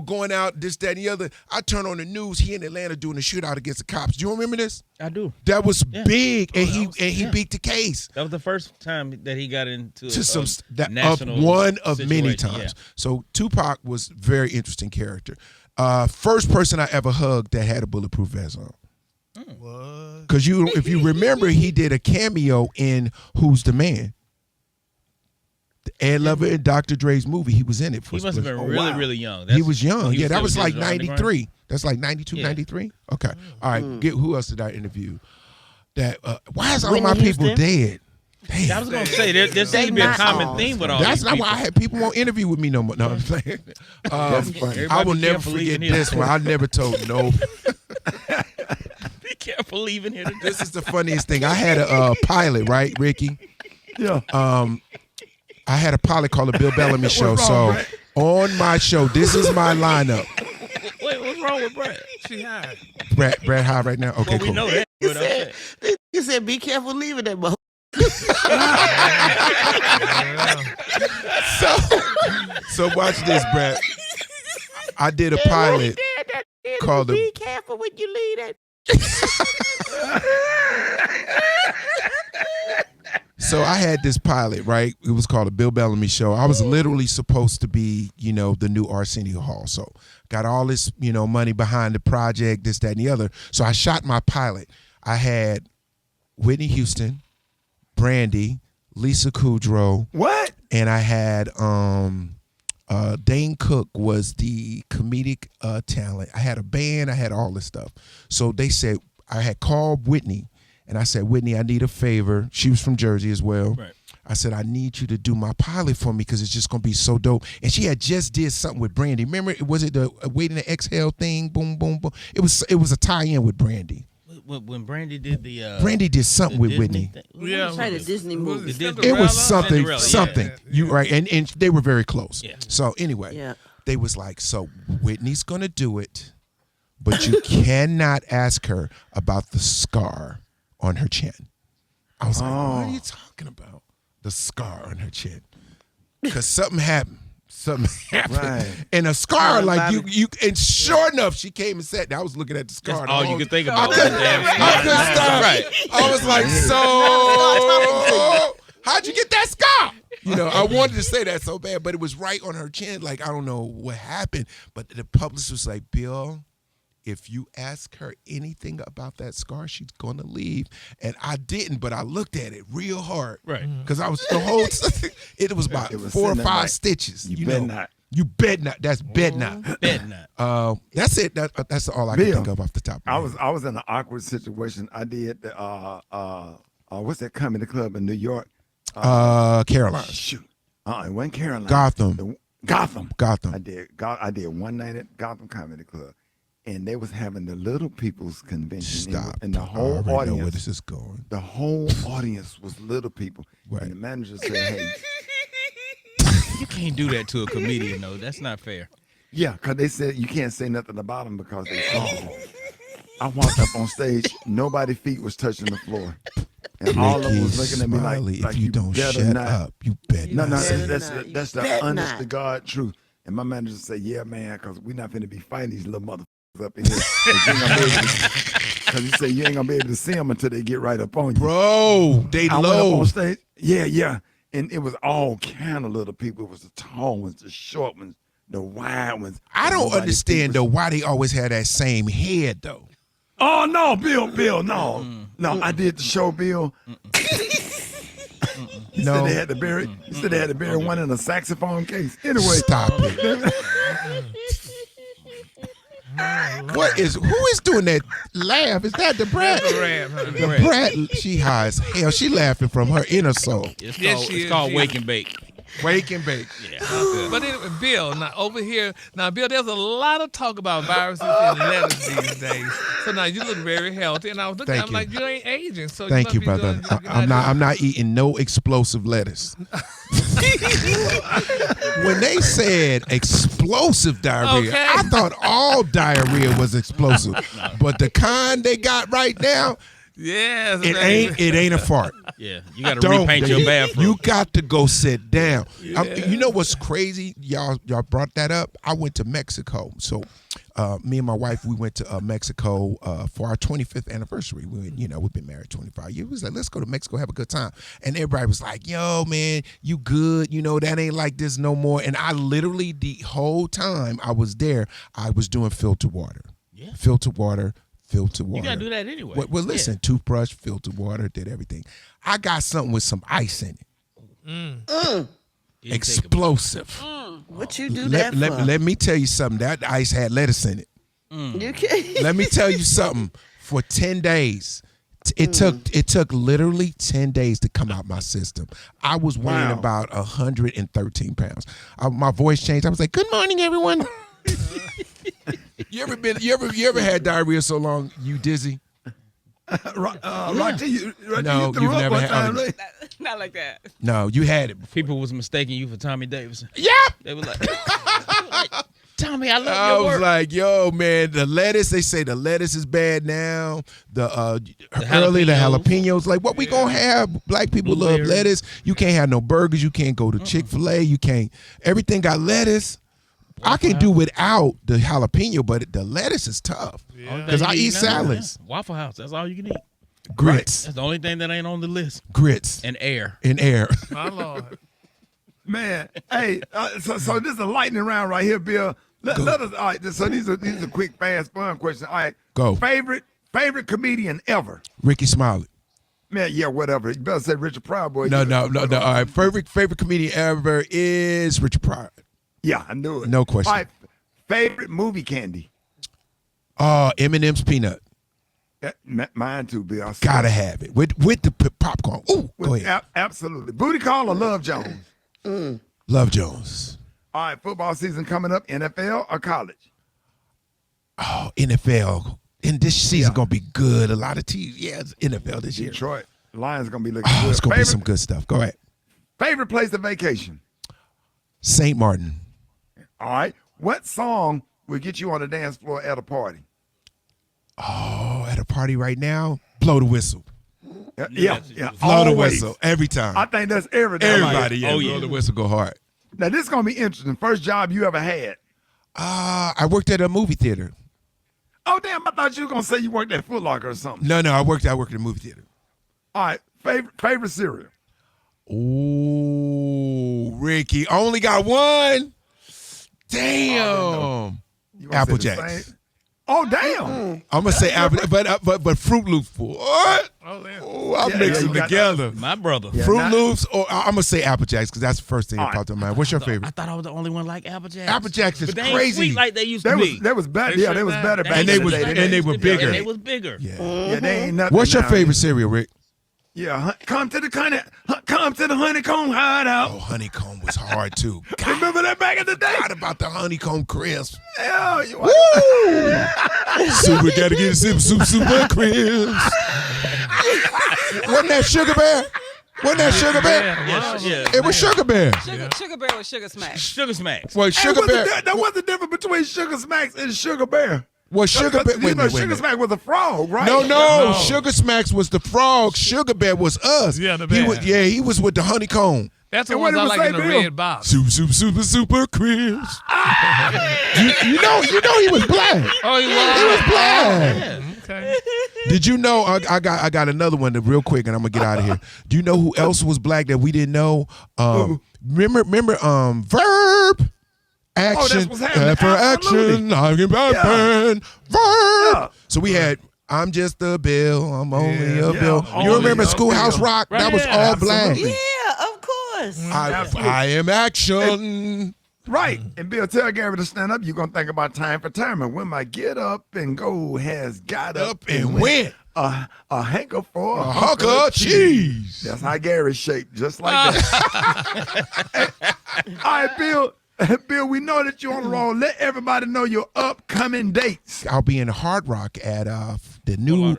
going out, this, that, and the other. I turn on the news. He in Atlanta doing a shootout against the cops. Do you remember this? I do. That was big, and he beat the case. That was the first time that he got into national one of many situation, times. yeah. So Tupac was a very interesting character. First person I ever hugged that had a bulletproof vest on. Because if you remember, he did a cameo in Who's the Man? Ed Lover and Dr. Dre's movie. He was in it. He must have been really young. He was young. He Yeah, that was like still just 93. That's like 92, 93? Okay. All right. Who else did I interview? Why is all my people dead? Damn. I was going to say, there seems to be a common theme with all That's these not people. why I had people won't interview with me no more. No, I'm saying. That's funny. I will never forget this one. I never told no. Be careful leaving here. This is the funniest thing. I had a pilot, right, Ricky? Yeah. I had a pilot called the Bill Bellamy Show. So on my show, this is my lineup. Wait, what's wrong with Brad? She high. Brad high right now? Okay, We cool. know that. You said, be careful leaving that boat. So watch this, Brad. I did a pilot called the. Be careful when you leave that. So I had this pilot, right? It was called a Bill Bellamy Show. I was literally supposed to be, the new Arsenio Hall. So got all this, money behind the project, this, that, and the other. So I shot my pilot. I had Whitney Houston, Brandy, Lisa Kudrow. What? And I had Dane Cook was the comedic talent. I had a band. I had all this stuff. So they said, I had called Whitney, and I said, Whitney, I need a favor. She was from Jersey as well. Right. I said, I need you to do my pilot for me because it's just going to be so dope. And she had just did something with Brandy. Remember, was it the Waiting to Exhale thing? Boom, boom, boom. It was a tie-in with Brandy. When Brandy did the Brandy did something with Whitney. Yeah, try the Disney movie. It was something. Yeah. You right, and they were very close. Yeah. So anyway, they was like, so Whitney's gonna do it, but you cannot ask her about the scar on her chin. I was like, what are you talking about? The scar on her chin, because something happened. Right. And a scar, like you, and sure enough, she came and said, I was looking at the scar. That's all you could think about. I couldn't stop. Right. I was like, so how'd you get that scar? I wanted to say that so bad, but it was right on her chin. Like, I don't know what happened, but the publicist was like, Bill, if you ask her anything about that scar, she's going to leave. And I didn't, but I looked at it real hard. Right. Because I was the whole, it was about 4 or 5 stitches. You bet not. You bet not. That's bet not. Bet not. That's it. That's all I can think of off the top of my head. I was in an awkward situation. I did the what's that comedy club in New York? Caroline. Shoot. It wasn't Caroline. Gotham. Gotham. Gotham. I did one night at Gotham Comedy Club, and they was having the Little People's Convention. Stop. And the whole I already audience. know where this is going. The whole audience was little people. Right. And the manager said, "Hey, You can't do that to a comedian, though. That's not fair. yeah," because they said you can't say nothing about them because they saw. I walked up on stage. Nobody's feet was touching the floor. And all of them was Rickey looking at me Smiley, like if you don't better shut not. up, you bet No, not. that's the Bet honest not. to God truth. And my manager said, "Yeah, man, because we're not finna be fighting these little motherfuckers up in here." Because he said you ain't gonna be able to see them until they get right up on you. Bro, they I went up low. on stage. Yeah. And it was all kind of little people. It was the tall ones, the short ones, the wide ones. I don't Nobody understand though why they always have that same head though. Oh no, Bill, no. I did the show, Bill. You said they had to bury. You said they had to bury one in a saxophone case. Anyway, Stop it. Who is doing that laugh? Is that the Brat? The Brat, she high as hell. She laughing from her inner soul. It's called Wake and Bake. Wake and Bake. Yeah. But anyway, Bill, now over here, Bill, there's a lot of talk about viruses and letters these days. So now you look very healthy, and I was looking, Thank I'm you. like, you ain't aging. So Thank you, must be brother. doing- I'm not eating no explosive lettuce. When they said explosive diarrhea, Okay. I thought all diarrhea was explosive. But the kind they got right now, Yes, it ain't a fart. Yeah, you got to repaint your bathroom. You got to go sit down. You know what's crazy? Y'all brought that up. I went to Mexico. So me and my wife, we went to Mexico for our 25th anniversary. We've been married 25 years. We was like, let's go to Mexico, have a good time. And everybody was like, yo, man, you good. That ain't like this no more. And I literally, the whole time I was there, I was doing filter water. Yeah. Filter water. You got to do that anyway. Well, listen, toothbrush, filter water, did everything. I got something with some ice in it. Explosive. What you do that for? Let me tell you something. That ice had lettuce in it. You can't. Let me tell you something. For 10 days, it took literally 10 days to come out my system. I was weighing about 113 pounds. My voice changed. I was like, "Good morning, everyone." You ever had diarrhea so long you dizzy? Rocky, No, you've never had. Not like that. No, you had it. People was mistaking you for Tommy Davidson. Yep. They were like, Tommy, I love I your was work. like, yo, man, the lettuce, they say the lettuce is bad now. The jalapenos. Like, what we gonna have? Black people love lettuce. You can't have no burgers. You can't go to Chick-fil-A. You can't. Everything got lettuce. I can do without the jalapeno, but the lettuce is tough. Because I eat salads. Waffle House, that's all you can eat. Grits. That's the only thing that ain't on the list. Grits. And air. My Lord. Man, hey, so this is a lightning round right here, Bill. Let us. All right, so these are quick, fast, fun questions. All right, go. Favorite comedian ever? Rickey Smiley. Man, yeah, whatever. You better say Richard Pryor, boy. No. All right, favorite comedian ever is Richard Pryor. Yeah, I knew it. No question. All right, favorite movie candy? M&M's peanut. Mine too, Bill. Gotta have it with the popcorn. Ooh, go ahead. Absolutely. Booty Call or Love Jones? Love Jones. All right, football season coming up. NFL or college? Oh, NFL. And this season gonna be good. A lot of teams. Yeah, it's NFL this year. Detroit Lions gonna be looking good. It's gonna be some good stuff. Go ahead. Favorite place to vacation? St. Martin. All right. What song will get you on the dance floor at a party? Oh, at a party right now, blow the whistle. Yeah. Blow the Always. whistle every time. I think that's everything. Everybody, blow the whistle, go hard. Now this is gonna be interesting. First job you ever had? I worked at a movie theater. Oh damn! I thought you were gonna say you worked at Foot Locker or something. No, I worked at a movie theater. All right. Favorite cereal? Ooh, Ricky, only got one. Damn. Apple Jacks. Oh damn! I'm gonna say Apple, but Fruit Loops. What? Oh, I mix them together. My brother. Fruit Loops, or I'm gonna say Apple Jacks because that's the first thing that popped in my mind. What's your favorite? I thought I was the only one like Apple Jacks. Apple Jacks is but they ain't crazy. sweet like they used to be. That was better. Yeah, they was better back And in they the was day. and they were bigger. And they was bigger. Yeah, they ain't nothing. What's your now. favorite cereal, Rick? Yeah, come to the honeycomb hideout. Oh, honeycomb was hard too. Remember that back in the day? Forgot about the honeycomb crisp. Yeah, Woo! Super gotta get a super crisp. Wasn't that Sugar Bear? Wasn't that Sugar Bear? Yeah. It was Sugar Bear. Sugar Bear was Sugar Smacks. Sugar Smacks. Well, Sugar Bear. There was a difference between Sugar Smacks and Sugar Bear. Well, Sugar Bear. You know, Sugar Smack was a frog, right? No. Sugar Smacks was the frog. Sugar Bear was us. Yeah, the bear. He was with the honeycomb. That's the ones I like in the red box. Super crisp. you know he was black. Oh, he was? He was black. Yeah. Okay. Did you know? I got another one real quick, and I'm gonna get out of here. Do you know who else was black that we didn't know? Remember, Verb. Action. That's what's happening. For action. I can burn. Verb. Yeah. So we had. I'm just a bill. I'm only a bill. You remember Schoolhouse Rock? Right. That was all black. Yeah, of course. I am action. Right. And Bill, tell Gary to stand up. You're going to think about time for time. And when my get up and go has got up and went. A hanker for a hunk of cheese. That's how Gary's shaped, just like that. All right, Bill. Bill, we know that you're on the road. Let everybody know your upcoming dates. I'll be in Hard Rock at the new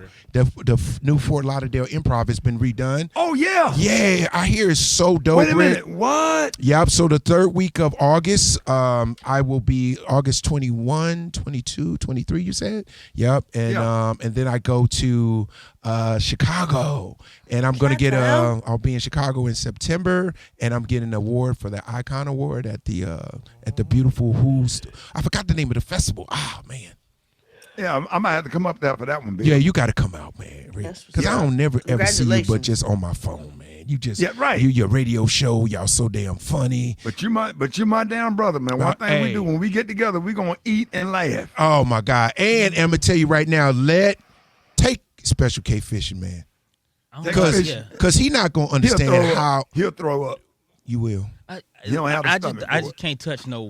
Fort Lauderdale Improv has been redone. Oh, yeah. Yeah, I hear it's so dope. Wait a minute. What? Yep. So the third week of August, I will be August 21, 22, 23, you said? Yep. And then I go to Chicago, and I'm going to get I'll be in Chicago in September, and I'm getting an award for the Icon Award at the beautiful I forgot the name of the festival. Oh, man. Yeah, I might have to come up there for that one, Bill. Yeah, you got to come out, man. Because I don't never ever see you but just on my phone, man. You just your radio show, y'all so damn funny. But you my damn brother, man. One thing we do when we get together, we gonna eat and laugh. Oh my God. And I'm gonna tell you right now, take Special K fishing, man. Because he not gonna understand how he'll throw up. You will. You don't have I just can't touch no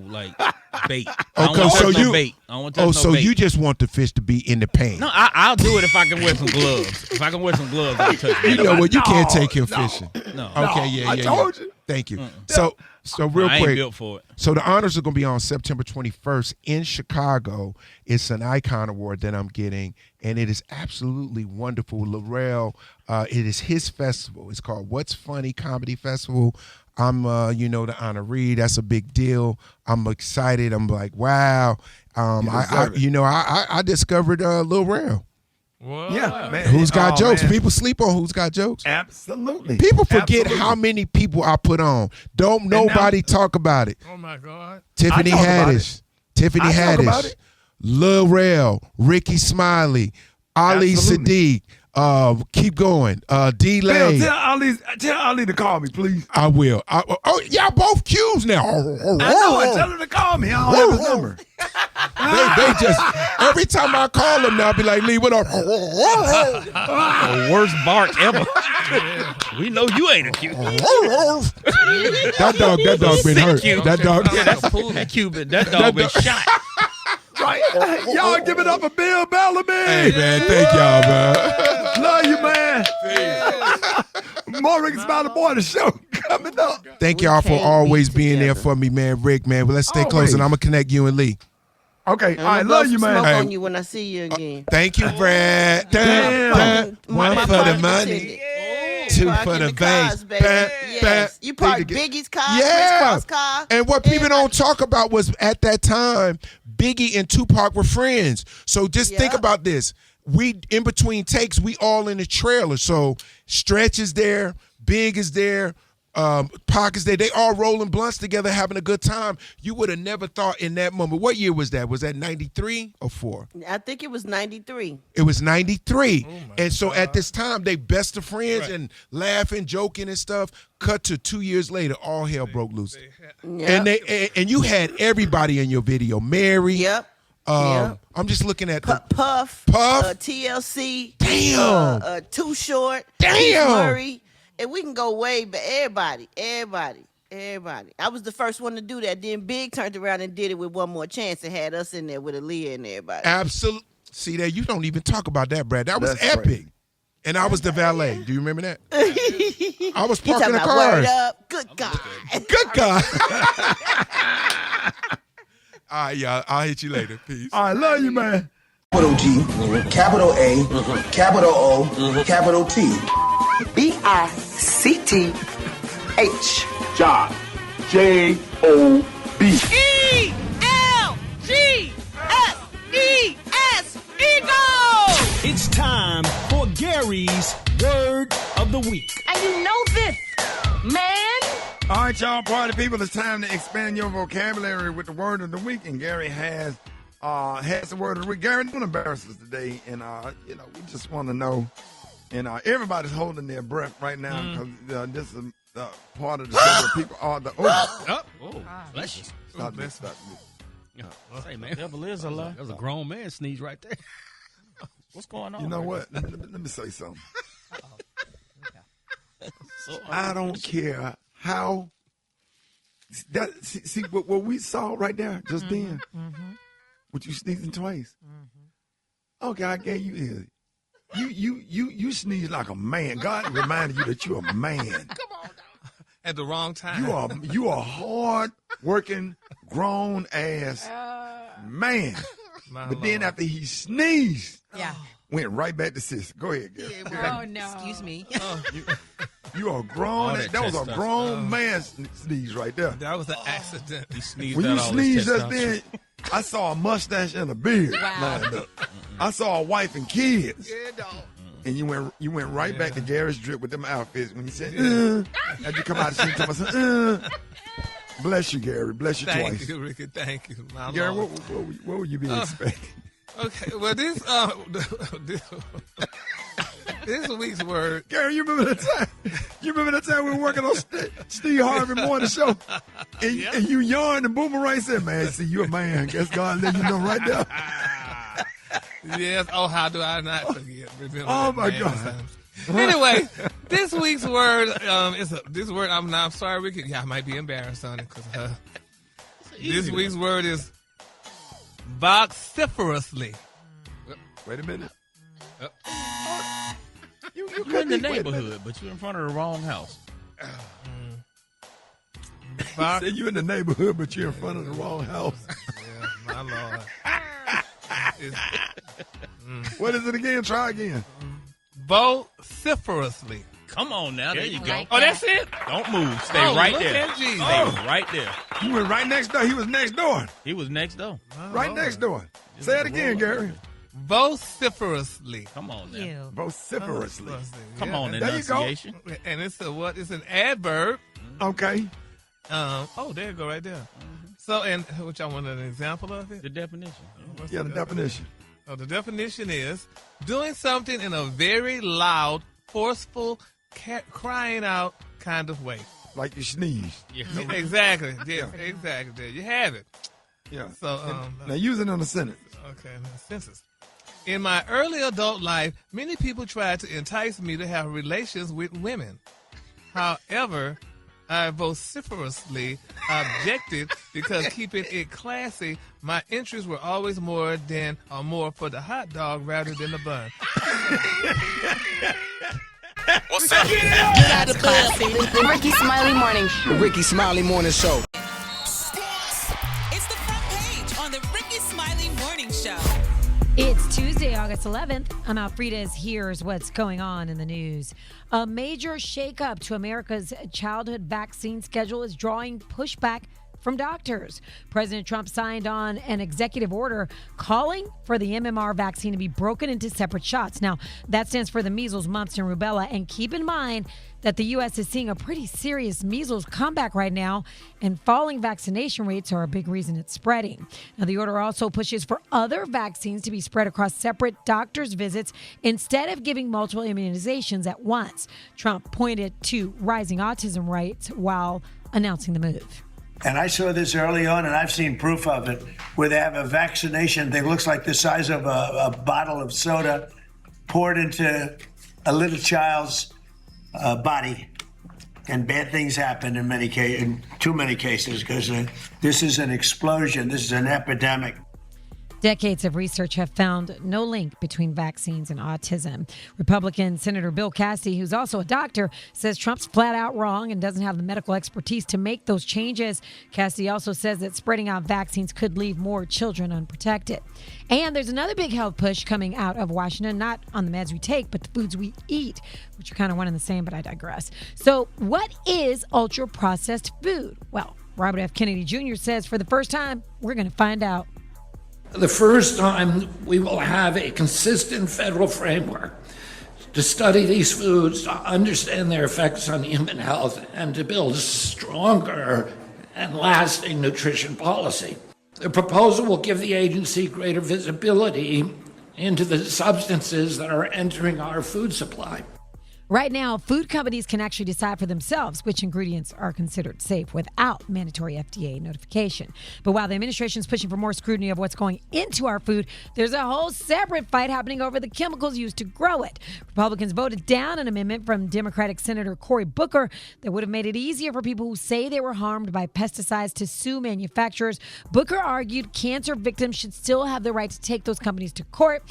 bait. Okay, so you bait. I don't want to touch no bait. You just want the fish to be in the pan. No, I'll do it if I can wear some gloves. If I can wear some gloves, I'll touch it. You know what? You can't take him fishing. No. Okay, yeah. I told you. Thank you. So real I quick. ain't built for it. So the honors are going to be on September 21st in Chicago. It's an Icon Award that I'm getting, and it is absolutely wonderful. Laurel, it is his festival. It's called What's Funny Comedy Festival. I'm, the honoree. That's a big deal. I'm excited. I'm like, wow. I discovered Lil Rel. What? Yeah, man. Who's Got Jokes? Man. People sleep on Who's Got Jokes. Absolutely. People forget how many people I put on. Don't nobody talk about it. Oh my God. Tiffany Haddish, Lil Rel, Rickey Smiley, Ali Sadiq. Keep going. D-Lay. Bill, tell Ali to call me, please. I will. Y'all both Q's now. I know it. Tell her to call me. I don't have his number. They just every time I call them now, I be like, Lee, what up? The worst bark ever. We know you ain't a Q. That dog been hurt. Q. That dog. That dog been shot. Right. Y'all give it up for Bill Bellamy. Hey, man. Thank y'all, man. Love you, man. More Rickey Smiley Boy, the show coming up. Thank y'all for always being there for me, man. Rick, man. But let's stay close, and I'm going to connect you and Lee. Okay. I love you, man. Smoke on you when I see you again. Thank you, Brad. Damn. One for the money. Two for the vase. Yes. You parked Biggie's car, yeah. Chris Cross car. And what people don't talk about was at that time, Biggie and Tupac were friends. So just think about this. We, in between takes, we all in the trailer. So Stretch is there, Big is there, Pac is there. They all rolling blunts together, having a good time. You would have never thought in that moment. What year was that? Was that 93 or 4? I think it was 93. It was 93. And so at this time, they best of friends and laughing, joking and stuff. Cut to 2 years later, all hell broke loose. And you had everybody in your video. Mary. Yep. I'm just looking at the Puff. TLC. Damn. Too Short. Damn. Keith Murray. And we can go way, but everybody. I was the first one to do that. Then Big turned around and did it with One More Chance and had us in there with Aaliyah and everybody. Absolutely. See that? You don't even talk about that, Brad. That was epic. Crazy. And I was the valet. Do you remember that? I was parking the cars. Word up. Good guy. Good guy. All right, y'all. I'll hit you later. Peace. I love you, man. Capital G, capital A, capital O, capital T. B-I-C-T-H. John. J-O-B. E-L-G-S-E-S. of the week. And you know this, man. All right, y'all party people, it's time to expand your vocabulary with the word of the week. And Gary has the word of the week. Gary, don't embarrass us today. And, we just want to know. And everybody's holding their breath right now because this is part of the show where people are the... Bless you. Stop this. Say, man. Devil is alive. That was a grown man sneeze right there. What's going on? You know what? Let me say something. I don't care how. See what we saw right there just then. With you sneezing twice. Okay, I gave you ear. You sneeze like a man. God reminded you that you're a man. Come on, at the wrong time. You are hard working grown ass man. But then after he sneezed, went right back to sister. Go ahead, Gary. Oh no! Excuse me. You are grown. That was a grown man sneeze right there. That was an accident. He sneezed. When you sneezed just then, I saw a mustache and a beard lined up. I saw a wife and kids. Yeah, dog. And you went right back to Gary's drip with them outfits when you said, as you come out of the scene, bless you, Gary. Bless you twice. Thank you, Ricky. Thank you. My Gary, Lord. what would you be expecting? Okay, well, this week's word. Gary, you remember that time? You remember that time we were working on Steve Harvey Morning Show? And you yawned and Boomerang said, man, see, you a man. Guess God let you know right there. Yes. Oh, how do I not forget? Remember Oh, my God. Times. Anyway, this week's word this word. I'm sorry, Ricky. Yeah, I might be embarrassed on it because this week's word is vociferously. Wait a minute. You're in the neighborhood, but you're in front of the wrong house. Say you in the neighborhood, but you're in front of the wrong house. Yeah, my Lord. What is it again? Try again. Vociferously. Come on now. There you go. Oh, that's it? Don't move. Stay right look there. at Jesus. Stay right there. You went right next door. He was next door. He was next door. Right next door. Say it again, Gary. Vociferously. Come on now. Vociferously. Come on, there you go. enunciation. And it's a what? It's an adverb. Okay. There you go, right there. So, and which I wanted an example of it. The definition. The definition. Oh, the definition is doing something in a very loud, forceful, crying out kind of way. Like you sneeze. Yeah. Exactly. Yeah, exactly. There you have it. Yeah. So now use it in a sentence. Okay, sentence. In my early adult life, many people tried to entice me to have relations with women. However, I vociferously objected because keeping it classy, my interests were always more for the hot dog rather than the bun. What's up? Get out of classy. The Rickey Smiley Morning Show. Rickey Smiley Morning Show. It's the front page on the Rickey Smiley Morning Show. It's Tuesday, August 11th. I'm Alfreda's. Here's what's going on in the news. A major shakeup to America's childhood vaccine schedule is drawing pushback from doctors. President Trump signed on an executive order calling for the MMR vaccine to be broken into separate shots. Now, that stands for the measles, mumps, and rubella. And keep in mind that the U.S. is seeing a pretty serious measles comeback right now, and falling vaccination rates are a big reason it's spreading. Now, the order also pushes for other vaccines to be spread across separate doctors' visits instead of giving multiple immunizations at once. Trump pointed to rising autism rates while announcing the move. And I saw this early on, and I've seen proof of it, where they have a vaccination that looks like the size of a bottle of soda poured into a little child's body. And bad things happen in too many cases, because this is an explosion. This is an epidemic. Decades of research have found no link between vaccines and autism. Republican Senator Bill Cassidy, who's also a doctor, says Trump's flat out wrong and doesn't have the medical expertise to make those changes. Cassidy also says that spreading out vaccines could leave more children unprotected. And there's another big health push coming out of Washington, not on the meds we take, but the foods we eat, which are kind of one and the same, but I digress. So what is ultra-processed food? Well, Robert F. Kennedy Jr. says for the first time, we're going to find out. The first time we will have a consistent federal framework to study these foods, to understand their effects on human health, and to build a stronger and lasting nutrition policy. The proposal will give the agency greater visibility into the substances that are entering our food supply. Right now, food companies can actually decide for themselves which ingredients are considered safe without mandatory FDA notification. But while the administration is pushing for more scrutiny of what's going into our food, there's a whole separate fight happening over the chemicals used to grow it. Republicans voted down an amendment from Democratic Senator Cory Booker that would have made it easier for people who say they were harmed by pesticides to sue manufacturers. Booker argued cancer victims should still have the right to take those companies to court.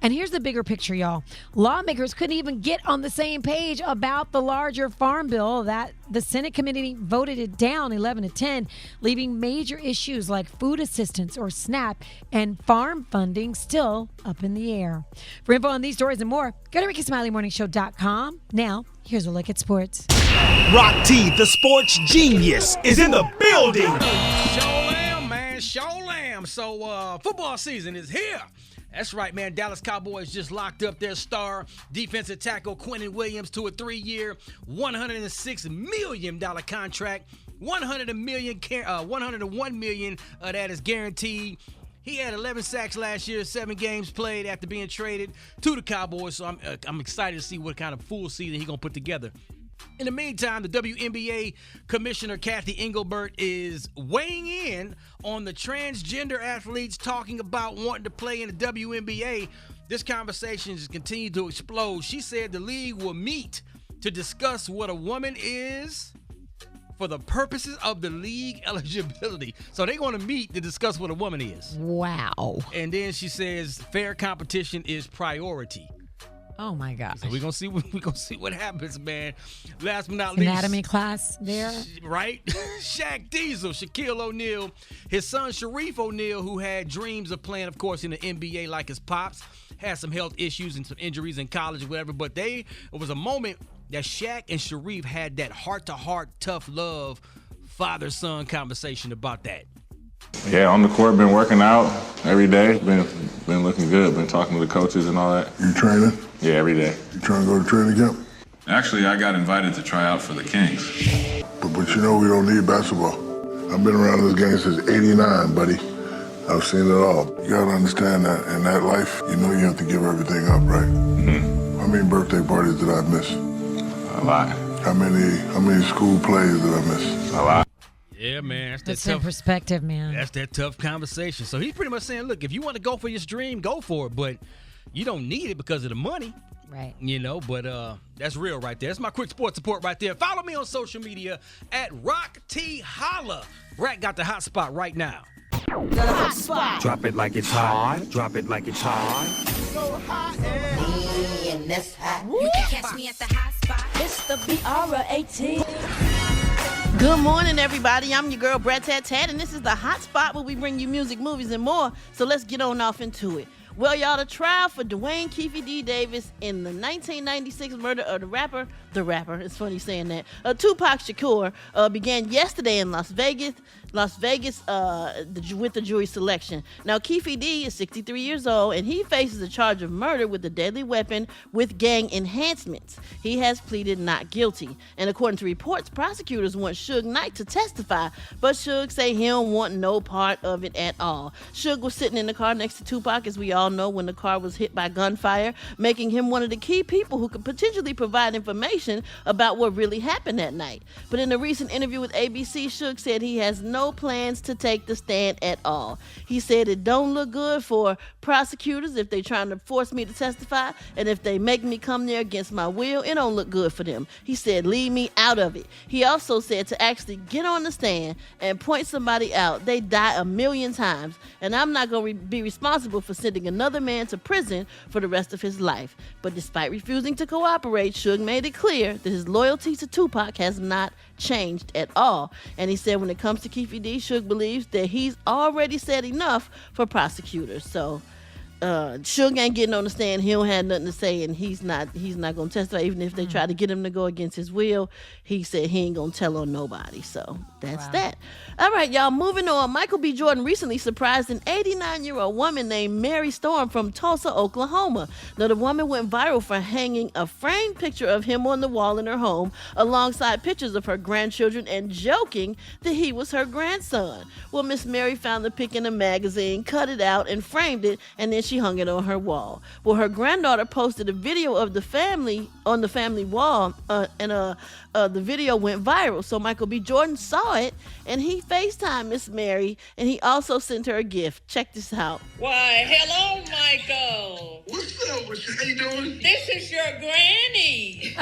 And here's the bigger picture, y'all. Lawmakers couldn't even get on the same page about the larger farm bill that the Senate committee voted it down 11-10, leaving major issues like food assistance or SNAP and farm funding still up in the air. For info on these stories and more, go to RickySmileyMorningShow.com. Now, here's a look at sports. Rock T, the sports genius, is in the building. Show lamb, man. Show lamb. So, football season is here. That's right, man. Dallas Cowboys just locked up their star defensive tackle Quentin Williams to a 3-year, $106 million contract. $101 million of that is guaranteed. He had 11 sacks last year, 7 games played after being traded to the Cowboys. So I'm excited to see what kind of full season he's going to put together. In the meantime, the WNBA Commissioner Kathy Engelbert is weighing in on the transgender athletes talking about wanting to play in the WNBA. This conversation has continued to explode. She said the league will meet to discuss what a woman is for the purposes of the league eligibility. So they're going to meet to discuss what a woman is. Wow. And then she says fair competition is priority. Oh my gosh. So we're gonna see what happens, man. Last but not least, anatomy class there. Right? Shaq Diesel, Shaquille O'Neal, his son Sharif O'Neal, who had dreams of playing, of course, in the NBA like his pops, had some health issues and some injuries in college or whatever. But it was a moment that Shaq and Sharif had that heart-to-heart, tough love, father-son conversation about that. Yeah, on the court, been working out every day. Been looking good. Been talking to the coaches and all that. You training? Yeah, every day. You trying to go to training camp? Actually, I got invited to try out for the Kings. But you know we don't need basketball. I've been around this game since '89, buddy. I've seen it all. You gotta understand that in that life, you know you have to give everything up, right? Mm-hmm. How many birthday parties did I miss? A lot. How many school plays did I miss? A lot. Yeah, man. That's in perspective, man. That's that tough conversation. So he's pretty much saying, look, if you want to go for your dream, go for it. But you don't need it because of the money. Right. You know, but that's real right there. That's my quick sports report right there. Follow me on social media at Rock T Holla. Brett got the hot spot right now. The hot spot. Drop it like it's hot. Drop it like it's hot. So hot and In this hot. You can catch me at the hot spot. It's the BR18. Good morning, everybody. I'm your girl, Brett Tat, and this is the Hot Spot where we bring you music, movies, and more. So let's get on off into it. Well, y'all, the trial for Dwayne Keefe D. Davis in the 1996 murder of the rapper, it's funny saying that, Tupac Shakur, began yesterday in Las Vegas with the jury selection. Now, Keefe D. is 63 years old, and he faces a charge of murder with a deadly weapon with gang enhancements. He has pleaded not guilty. And according to reports, prosecutors want Suge Knight to testify, but Suge say he don't want no part of it at all. Suge was sitting in the car next to Tupac, as we all know, when the car was hit by gunfire, making him one of the key people who could potentially provide information about what really happened that night. But in a recent interview with ABC, Suge said he has no plans to take the stand at all. He said it don't look good for prosecutors if they trying to force me to testify, and if they make me come there against my will, it don't look good for them. He said, leave me out of it. He also said to actually get on the stand and point somebody out, they die a million times, and I'm not going to be responsible for sending another man to prison for the rest of his life. But despite refusing to cooperate, Suge made it clear that his loyalty to Tupac has not changed at all. And he said when it comes to Keefe D, Suge believes that he's already said enough for prosecutors. So Suge ain't getting on the stand. He don't have nothing to say, and he's not gonna testify. Even if they try to get him to go against his will, he said he ain't gonna tell on nobody. So that's that. All right, y'all. Moving on. Michael B. Jordan recently surprised an 89-year-old woman named Mary Storm from Tulsa, Oklahoma. Now, the woman went viral for hanging a framed picture of him on the wall in her home, alongside pictures of her grandchildren, and joking that he was her grandson. Well, Miss Mary found the pic in a magazine, cut it out, and framed it, and then she hung it on her wall. Well, her granddaughter posted a video of the family on the family wall, and the video went viral. So Michael B. Jordan saw it, and he FaceTimed Miss Mary, and he also sent her a gift. Check this out. Why, hello, Michael. What's up? How you doing? This is your granny.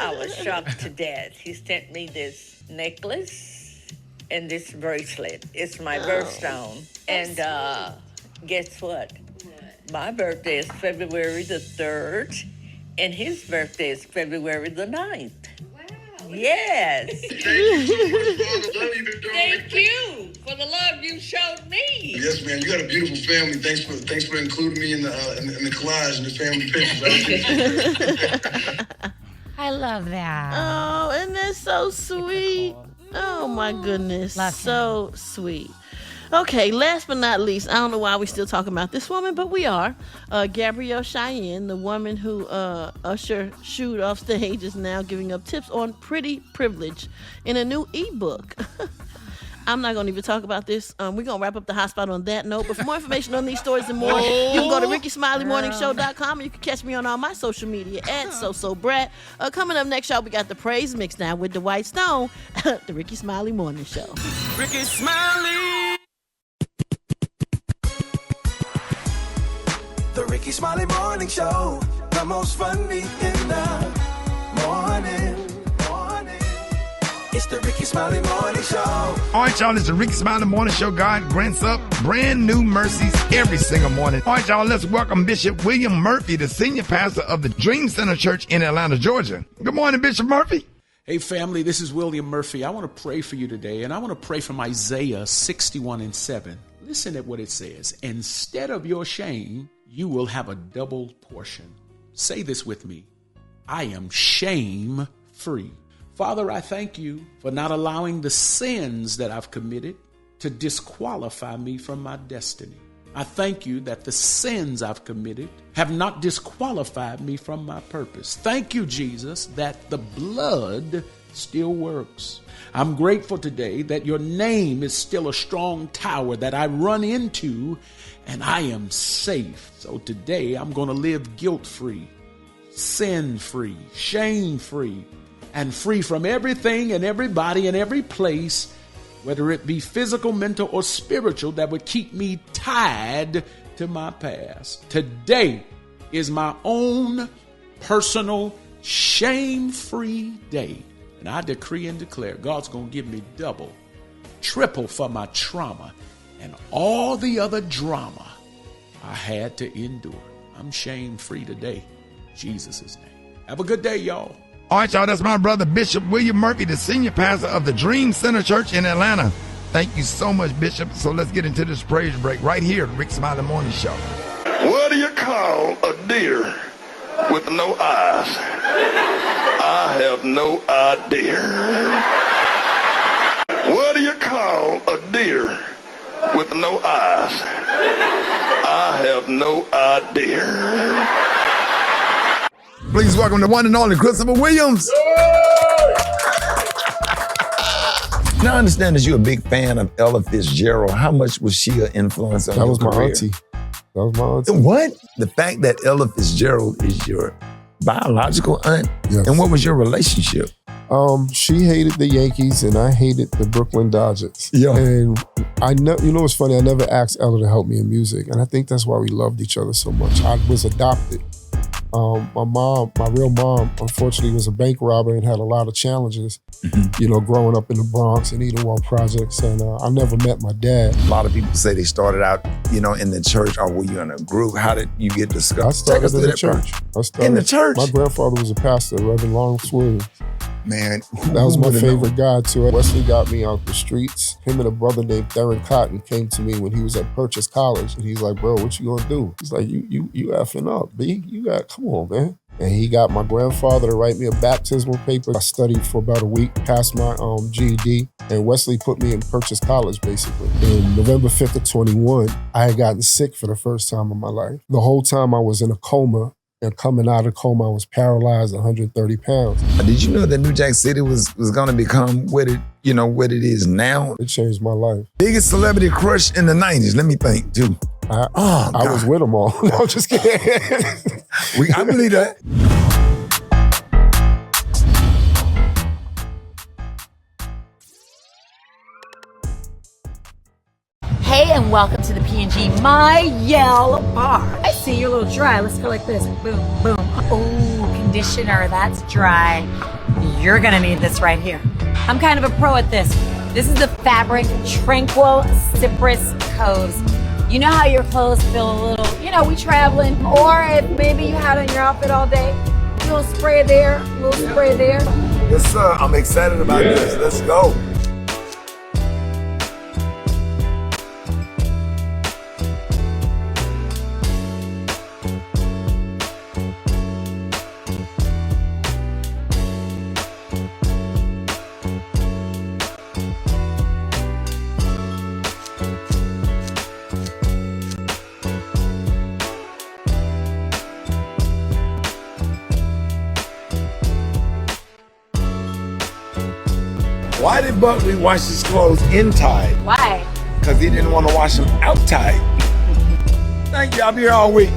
I was shocked to death. He sent me this necklace and this bracelet. It's my birthstone. And guess what? My birthday is February the 3rd, and his birthday is February the 9th. Yes. Thank you for the love you showed me. Yes, man. You got a beautiful family. Thanks for including me in the collage and the family pictures. I love that. Oh, and that's so sweet. Oh my goodness, so sweet. Okay, last but not least, I don't know why we're still talking about this woman, but we are. Gabrielle Cheyenne, the woman who Usher shooed off stage, is now giving up tips on pretty privilege in a new ebook. I'm not going to even talk about this. We're going to wrap up the hotspot on that note. But for more information on these stories and more, you can go to RickeySmileyMorningShow.com, and you can catch me on all my social media at SoSoBrat. Coming up next, y'all, we got the Praise Mix now with Dwight Stone, the Rickey Smiley Morning Show. Rickey Smiley. The Rickey Smiley Morning Show, the most funny in the morning. It's the Rickey Smiley Morning Show. All right, y'all, it's the Rickey Smiley Morning Show. God grants up brand new mercies every single morning. All right, y'all, let's welcome Bishop William Murphy, the senior pastor of the Dream Center Church in Atlanta, Georgia. Good morning, Bishop Murphy. Hey, family, this is William Murphy. I want to pray for you today, and I want to pray from Isaiah 61:7. Listen at what it says. Instead of your shame, you will have a double portion. Say this with me. I am shame-free. Father, I thank you for not allowing the sins that I've committed to disqualify me from my destiny. I thank you that the sins I've committed have not disqualified me from my purpose. Thank you, Jesus, that the blood still works. I'm grateful today that your name is still a strong tower that I run into and I am safe. So today I'm going to live guilt-free, sin-free, shame-free, and free from everything and everybody and every place, whether it be physical, mental, or spiritual, that would keep me tied to my past. Today is my own personal shame-free day. And I decree and declare God's going to give me double, triple for my trauma and all the other drama I had to endure. I'm shame-free today. In Jesus' name. Have a good day, y'all. All right, y'all, that's my brother, Bishop William Murphy, the senior pastor of the Dream Center Church in Atlanta. Thank you so much, Bishop. So let's get into this praise break right here at Rick Smiley Morning Show. What do you call a deer with no eyes? I have no idea. What do you call a deer with no eyes? I have no idea. Please welcome the one and only Christopher Williams. Now I understand that you're a big fan of Ella Fitzgerald. How much was she an influence on your career? That was my auntie. What? The fact that Ella Fitzgerald is your biological aunt? Yes. And what was your relationship? She hated the Yankees and I hated the Brooklyn Dodgers. Yeah. And you know what's funny? I never asked Ella to help me in music. And I think that's why we loved each other so much. I was adopted. My real mom, unfortunately, was a bank robber and had a lot of challenges, you know, growing up in the Bronx and Edenwald projects. And I never met my dad. A lot of people say they started out, you know, in the church, or were you in a group? How did you get discovered? I started in the church. In the church? My grandfather was a pastor, Reverend Lawrence Williams. Man, That was my would've known? favorite guy too. Wesley got me out the streets. Him and a brother named Darren Cotton came to me when he was at Purchase College, and he's like, "Bro, what you gonna do?" He's like, "You effing up, B. Come on, man." And he got my grandfather to write me a baptismal paper. I studied for about a week, passed my GED, and Wesley put me in Purchase College, basically. In November 5th of 21, I had gotten sick for the first time in my life. The whole time I was in a coma, and coming out of coma, I was paralyzed, 130 pounds. Did you know that New Jack City was going to become what it is now? It changed my life. Biggest celebrity crush in the 90s, let me think, too. I was with them all. No, I'm just kidding. I believe that. Hey, and welcome to the P&G My Yell Bar. I see you're a little dry. Let's go like this. Boom, boom. Ooh, conditioner, that's dry. You're gonna need this right here. I'm kind of a pro at this. This is the Fabric Tranquil Cypress Coves. You know how your clothes feel a little, we traveling, or if maybe you had on your outfit all day, a little spray there, a little spray there. Yes, sir. I'm excited about this. Let's go. Why did Buckley wash his clothes inside? Why? Because he didn't want to wash them outside. Thank you. I'll be here all week.